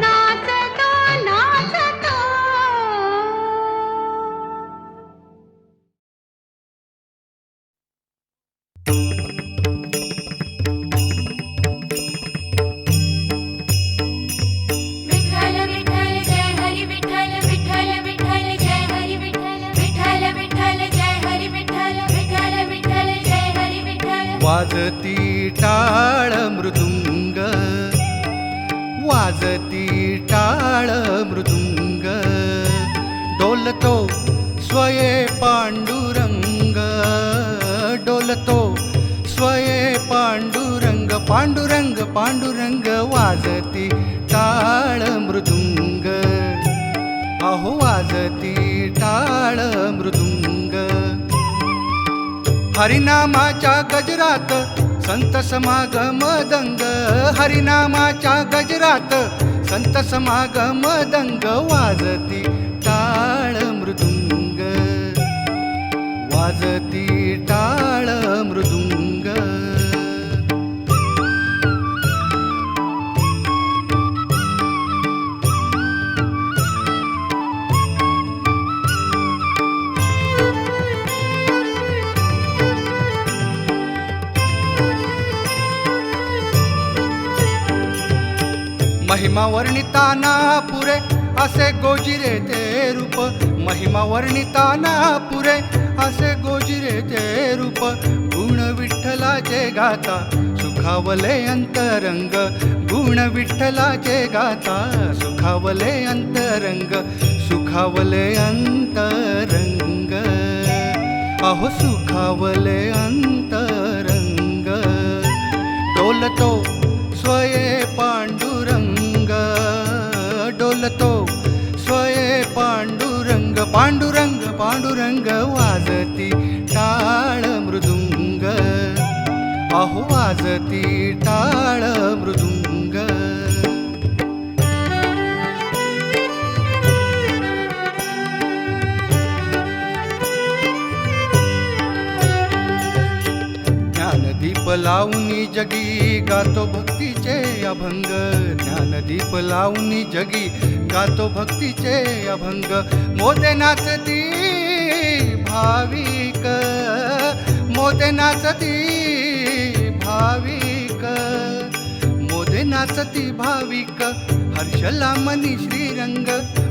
नाचतो नाचतो. विठ्ठल विठ्ठल जय हरी विठ्ठल विठ्ठल विठ्ठल जय हरी विठ्ठल विठ्ठल विठ्ठल जय हरी विठ्ठल विठ्ठल विठ्ठल जय हरी विठ्ठल. वाजती टाळ मृदुंग वाजती टाळ मृदुंग डोलतो स्वये पांडुरंग डोलतो स्वये पांडुरंग पांडुरंग पांडुरंग वाजती टाळ मृदुंग अहो वाजती टाळ मृदुंग हरिनामाच्या गजरात संत समागम दंग हरिनामाच्या गजरात संत समागम दंग वाजती टाळ मृदुंग वाजती टाळ मृदुंग. महिमा वर्णिताना पुरे असे गोजिरे ते रूप, महिमा वर्णिताना पुरे असे गोजिरे ते रूप. गुण विठ्ठलाचे गाता सुखावले अंतरंग, गुण विठ्ठलाचे गाता सुखावले अंतरंग, सुखावले अंतरंग, अहो सुखावले अंतरंग. डोलतो स्वये पांडुरंग, डोलतो स्वये पांडुरंग, पांडुरंग पांडुरंग वाजती टाळ मृदुंग, अहो वाजती टाळ मृदुंग. ज्ञानदीप लावणी जगी गातो भक्तीचे अभंग, ज्ञानदीप लावणी जगी गातो भक्तीचे अभंग. मोदे नाचती भाविक, मोदे नाचती भाविक, मोदे नाचती भाविक, हर्षला मनी श्रीरंग.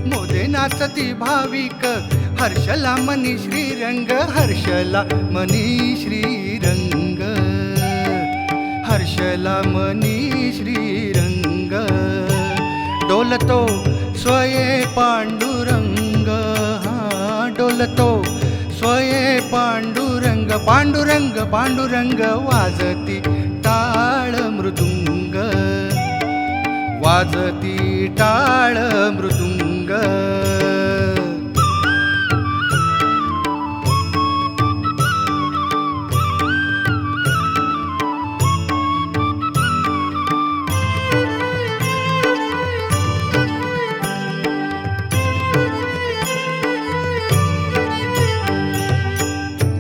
मोदे नाचती भाविक, हर्षला मनी श्रीरंग, हर्षला मनी श्रीरंग, हर्षला मनी श्रीरंग. डोलतो स्वये पांडुरंग, हा डोलतो स्वये पांडुरंग, पांडुरंग पांडुरंग वाजती टाळ मृदुंग, वाजती टाळ मृदुंग.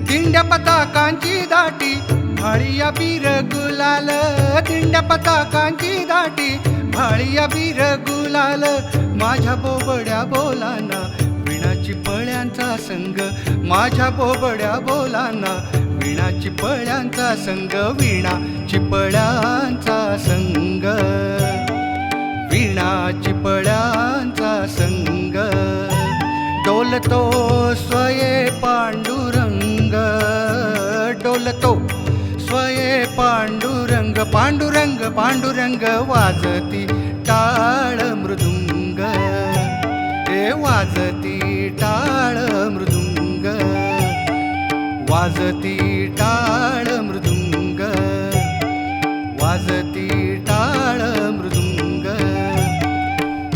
दिंड्या पताकांची दाटी भाळी अबीर गुलाल, दिंड्या पताकांची दाटी भाळी अबीर गुलाल. माझ्या बोबड्या बोलाना विणाची पळ्यांचा संग, माझ्या बोबड्या बोलाना विणाची पळ्यांचा संग, विणा चिपळ्यांचा संग, विणा चिपळ्यांचा संग. डोलतो स्वये पांडुरंग, डोलतो स्वये पांडुरंग, पांडुरंग पांडुरंग वाजती टाळ मृदुंग, हे वाजती टाळ मृदुंग, वाजती टाळ मृदुंग, वाजती टाळ मृदुंग.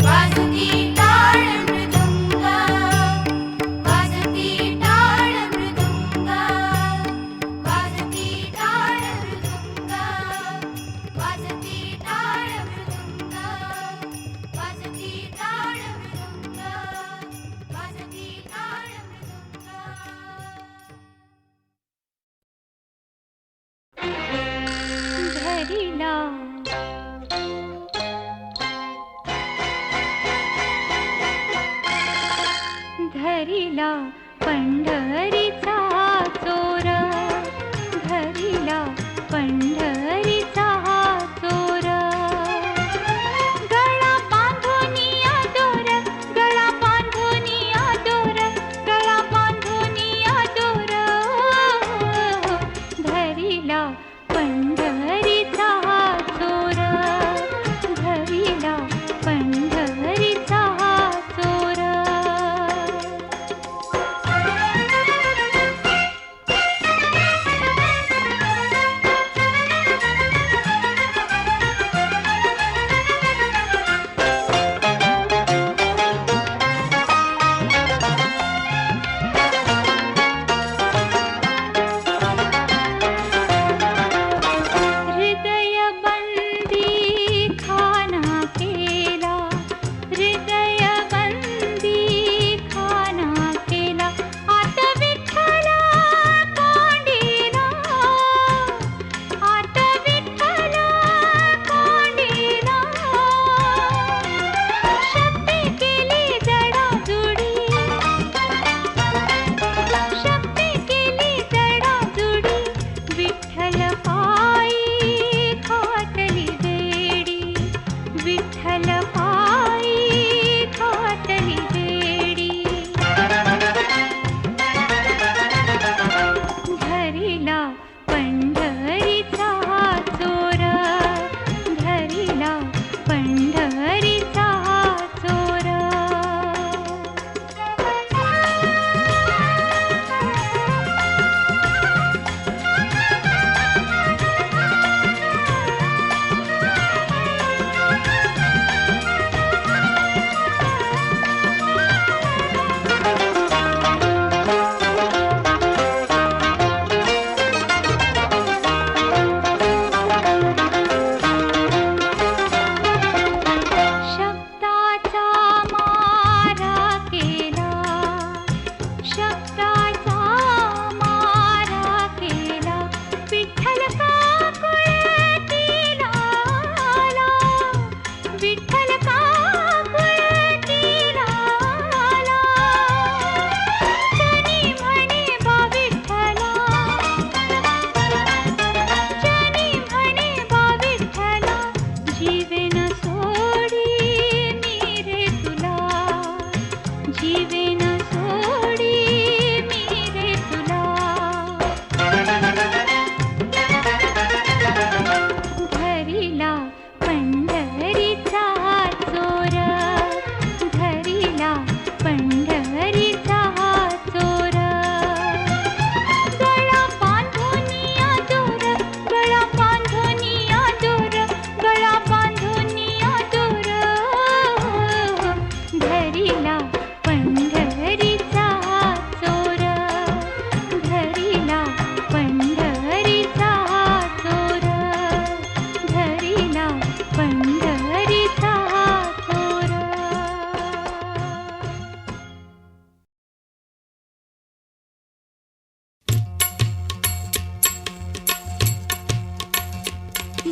वाजती टाळ मृदुंग, वाजती टाळ मृदुंग, वाजती टाळ मृदुंग, वाजती टाळ मृदुंग, वाजती टाळ मृदुंग, वाजती टाळ मृदुंग. धरिला धरिला पंढरीचा चोर, धरिला पंढरीचा चोर. गळा बांधुनिया दोर, गळा बांधुनिया दोर, गळा बांधुनिया दोर. धरिला पंढरीचा चोर, धरिला पंढरीचा चोर.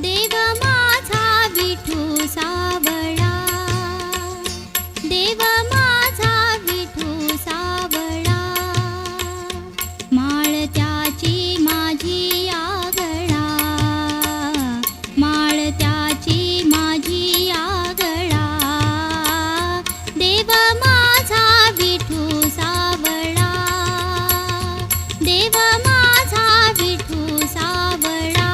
देव माझा विठू सावळा, देव माझा विठू सावळा, माळ त्याची माझी आगळा, माळ त्याची माझी आगळा, देव माझा विठू सावळा, देव माझा विठू सावळा.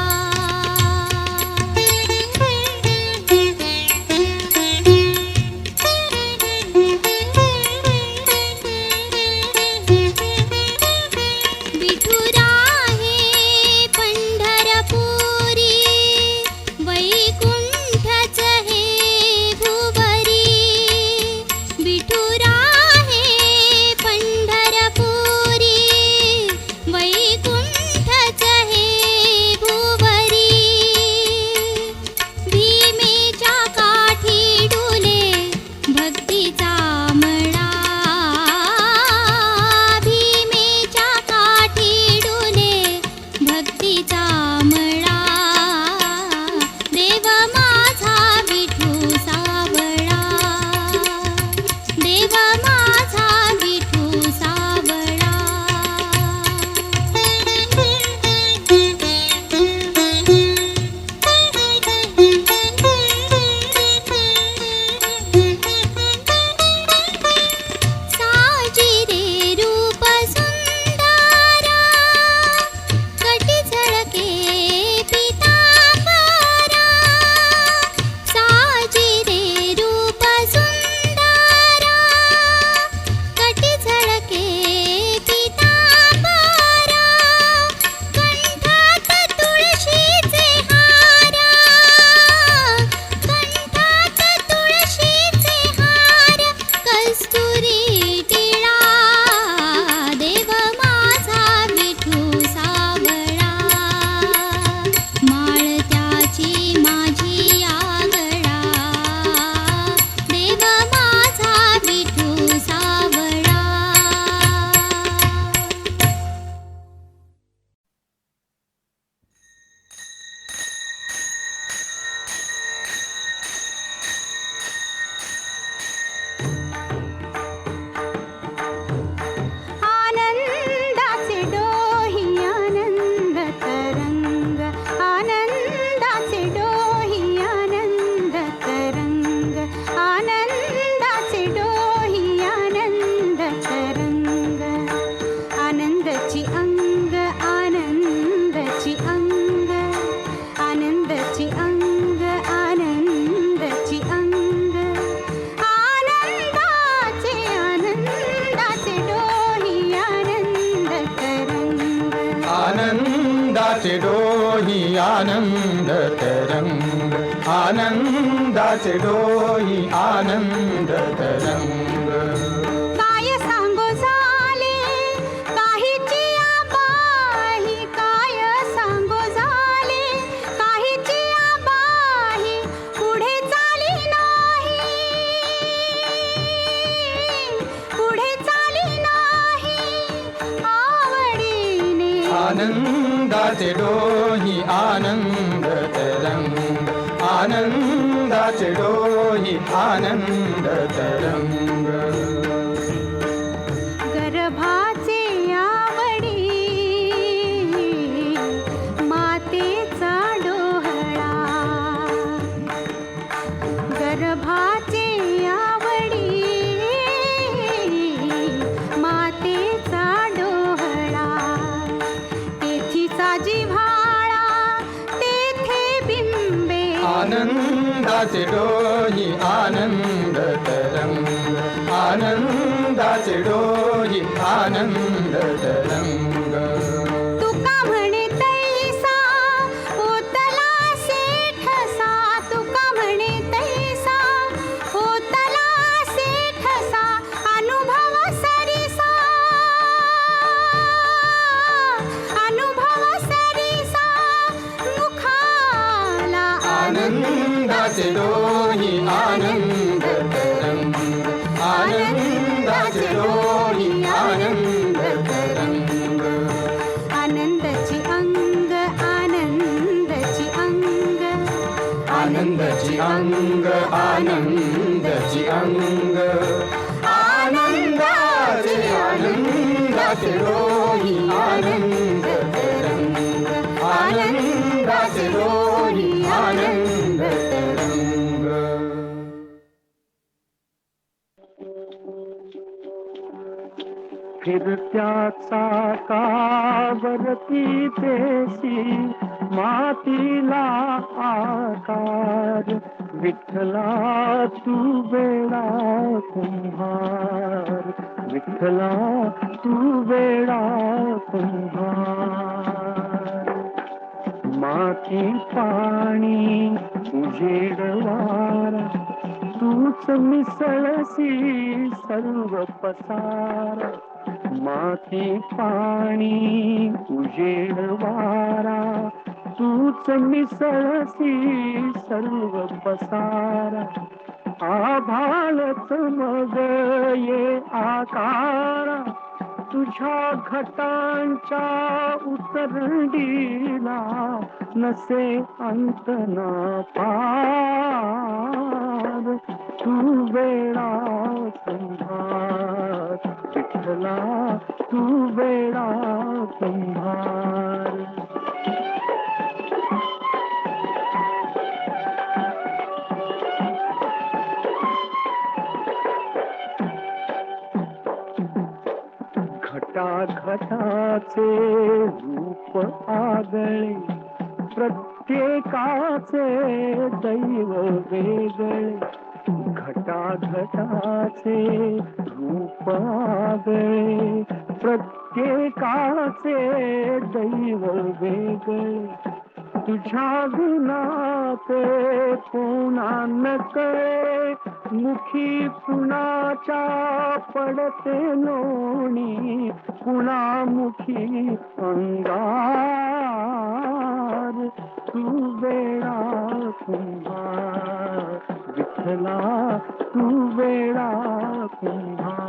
विठुराहे पंढरपुरी, वैकुंठच हे भुवरी. विठुराहे पंढरपुरी, वैकुंठच हे भुवरी. भीमेच्या काठी डुले भक्तीचा मळा, भीमेच्या काठी डुले भक्तीचा मळा, देव माझा विठू सावळा, देव माझा विठू सावळा. साजी रे रूप सुंदरा, कटी झळके पितांबरा. साजी रे रूप सुंदरा, कटी झळके पितांबरा. कंठात तुळशीचे हार, कंठात तुळशीचे हार. कस्तुरी टिळा, देव माझा विठू सावळा, माळ त्याची माझी आगळा, देव माझा विठू सावळा. आनंदाचे डोही आनंद तरंग, आनंदाचे डोही आनंद तरंग, आनंदाचे डोही आनंद तरंग. आनंदाची अंग, आनंदाची अंग, आनंदाची अंग, आनंदाची अंग. आनंदाचे आनंदाचे डोही आनंद तरंग, आनंदाचे डोही आनंद तरंग, आनंदाचे डोही आनंद तरंग. काय सांगू झाले काहीची आबाही, काय सांगू झाले काहीची आबाही. पुढे चाली नाही, पुढे चाली नाही आवडीने. आनंदाचे डोही आनंद तरंग, आनंदाचे डोही आनंद तरंग. गर्भाचे आवडी मातेचा डोहळा, गर्भाचे आवडी मातेचा डोहळा. तेथी साजी भाळा तेथे बिंबे, आनंदाचे डोही आनंद तरंग, आनंदाचे डोही आनंद तरंग. तुका म्हणे तैसा होतला सेठसा, तुका म्हणे तैसा होतला सेठसा. अनुभव सरिसा, अनुभव सरिसा मुखाला. आनंदाचे डोही आनंद तरंग, आनंदाचे डोही आनंद तरंग. आनंदाची अंग, आनंदाची अंग, आनंदाची अंग आनंदाची अंग आनंदाचे आनंदाचे डोली आनंद तरंग आनंदाचे डोली आनंद तरंग फिरत्या चाकावरती देशी मातीला आकार विठ्ठला तू वेडा कुंभार विठ्ठला तू वेडा कुंभार माती पाणी उजेड वारा तूच मिसळसी सर्व पसारा माती पाणी उजेड वारा तूच मिसळसी सर्व पसारा आभाळच मग ये आकारा तुझ्या घटांच्या उतरडीला नसे अंत ना पार तू वेळा कुंभार विठ्ठला तू वेळा कुंभार घटाघटाचे रूप आगळे प्रत्येकाचे दैव वेगळे घटाघटाचे रूप आगळे प्रत्येकाचे दैव वेगळे तुझ्या गुणाते कोणा नकळे मुखी कुणाच्या पडते लोणी कुणामुखी अंगार तू वेळा कुंभार विठ्ठला तू वेळा कुंभार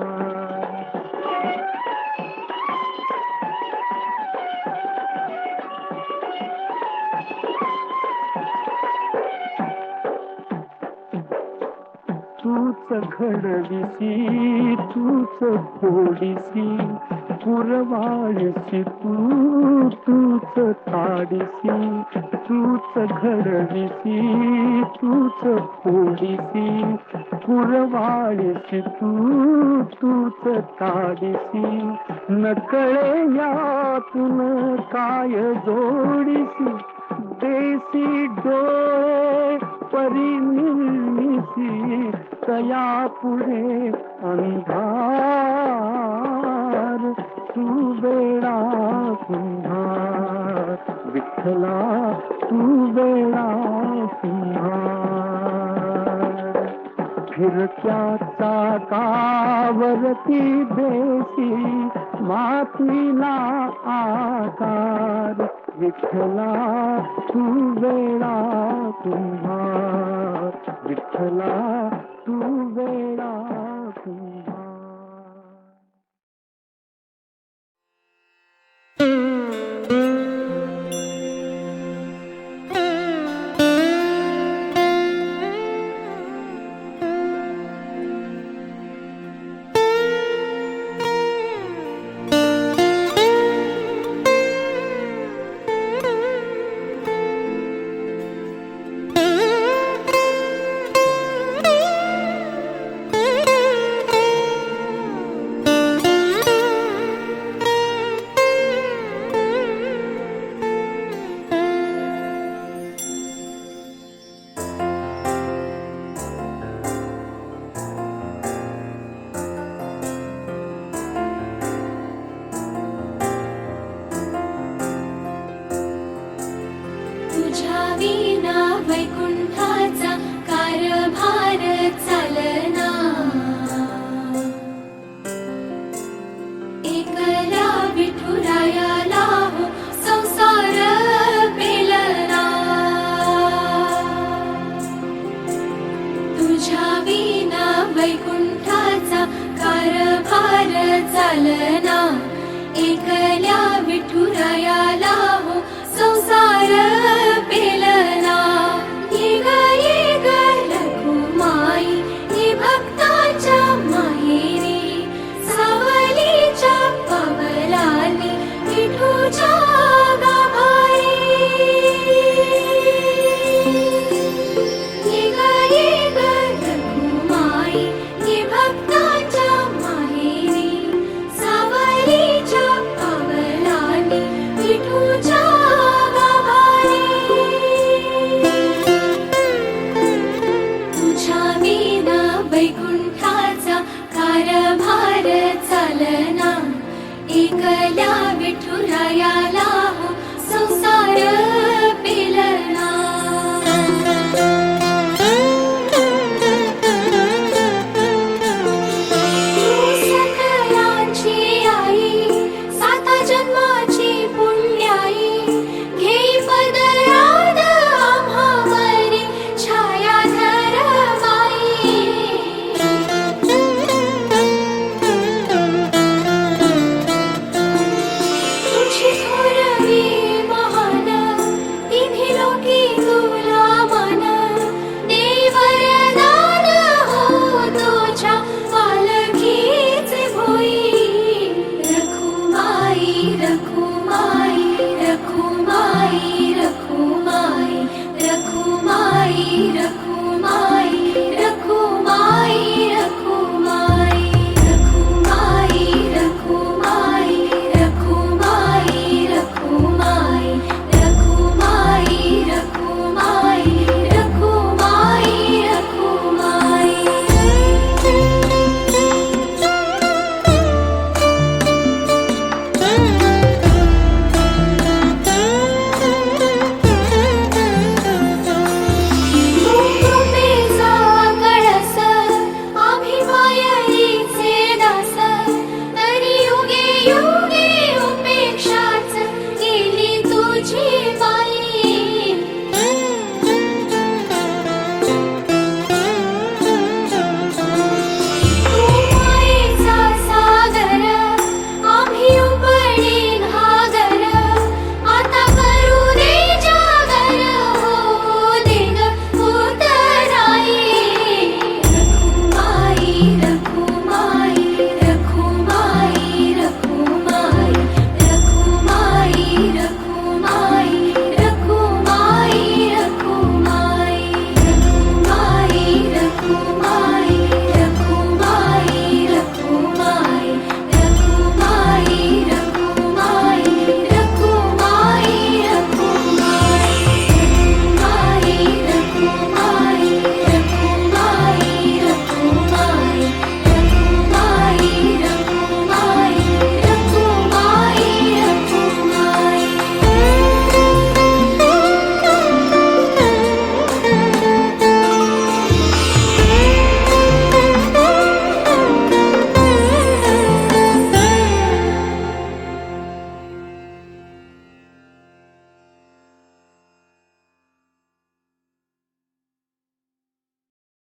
तूच घडविसी तूच फोडिसी पुरवाळीसी तूच ताडिसी तूच घडविसी तूच फोडिसी पुरवाळीसी तूच ताडिसी नकळे यातून काय जोडिसी देसी डोळे परिनिसी तया पुढे अंधार तू वेळा कुंभार विठ्ठला तू वेळा कुंभार फिरत्या चाकावरती देशी मातीला आकार विठ्ठला तू वेळा कुंभार विठ्ठला तू वेळा कुंभार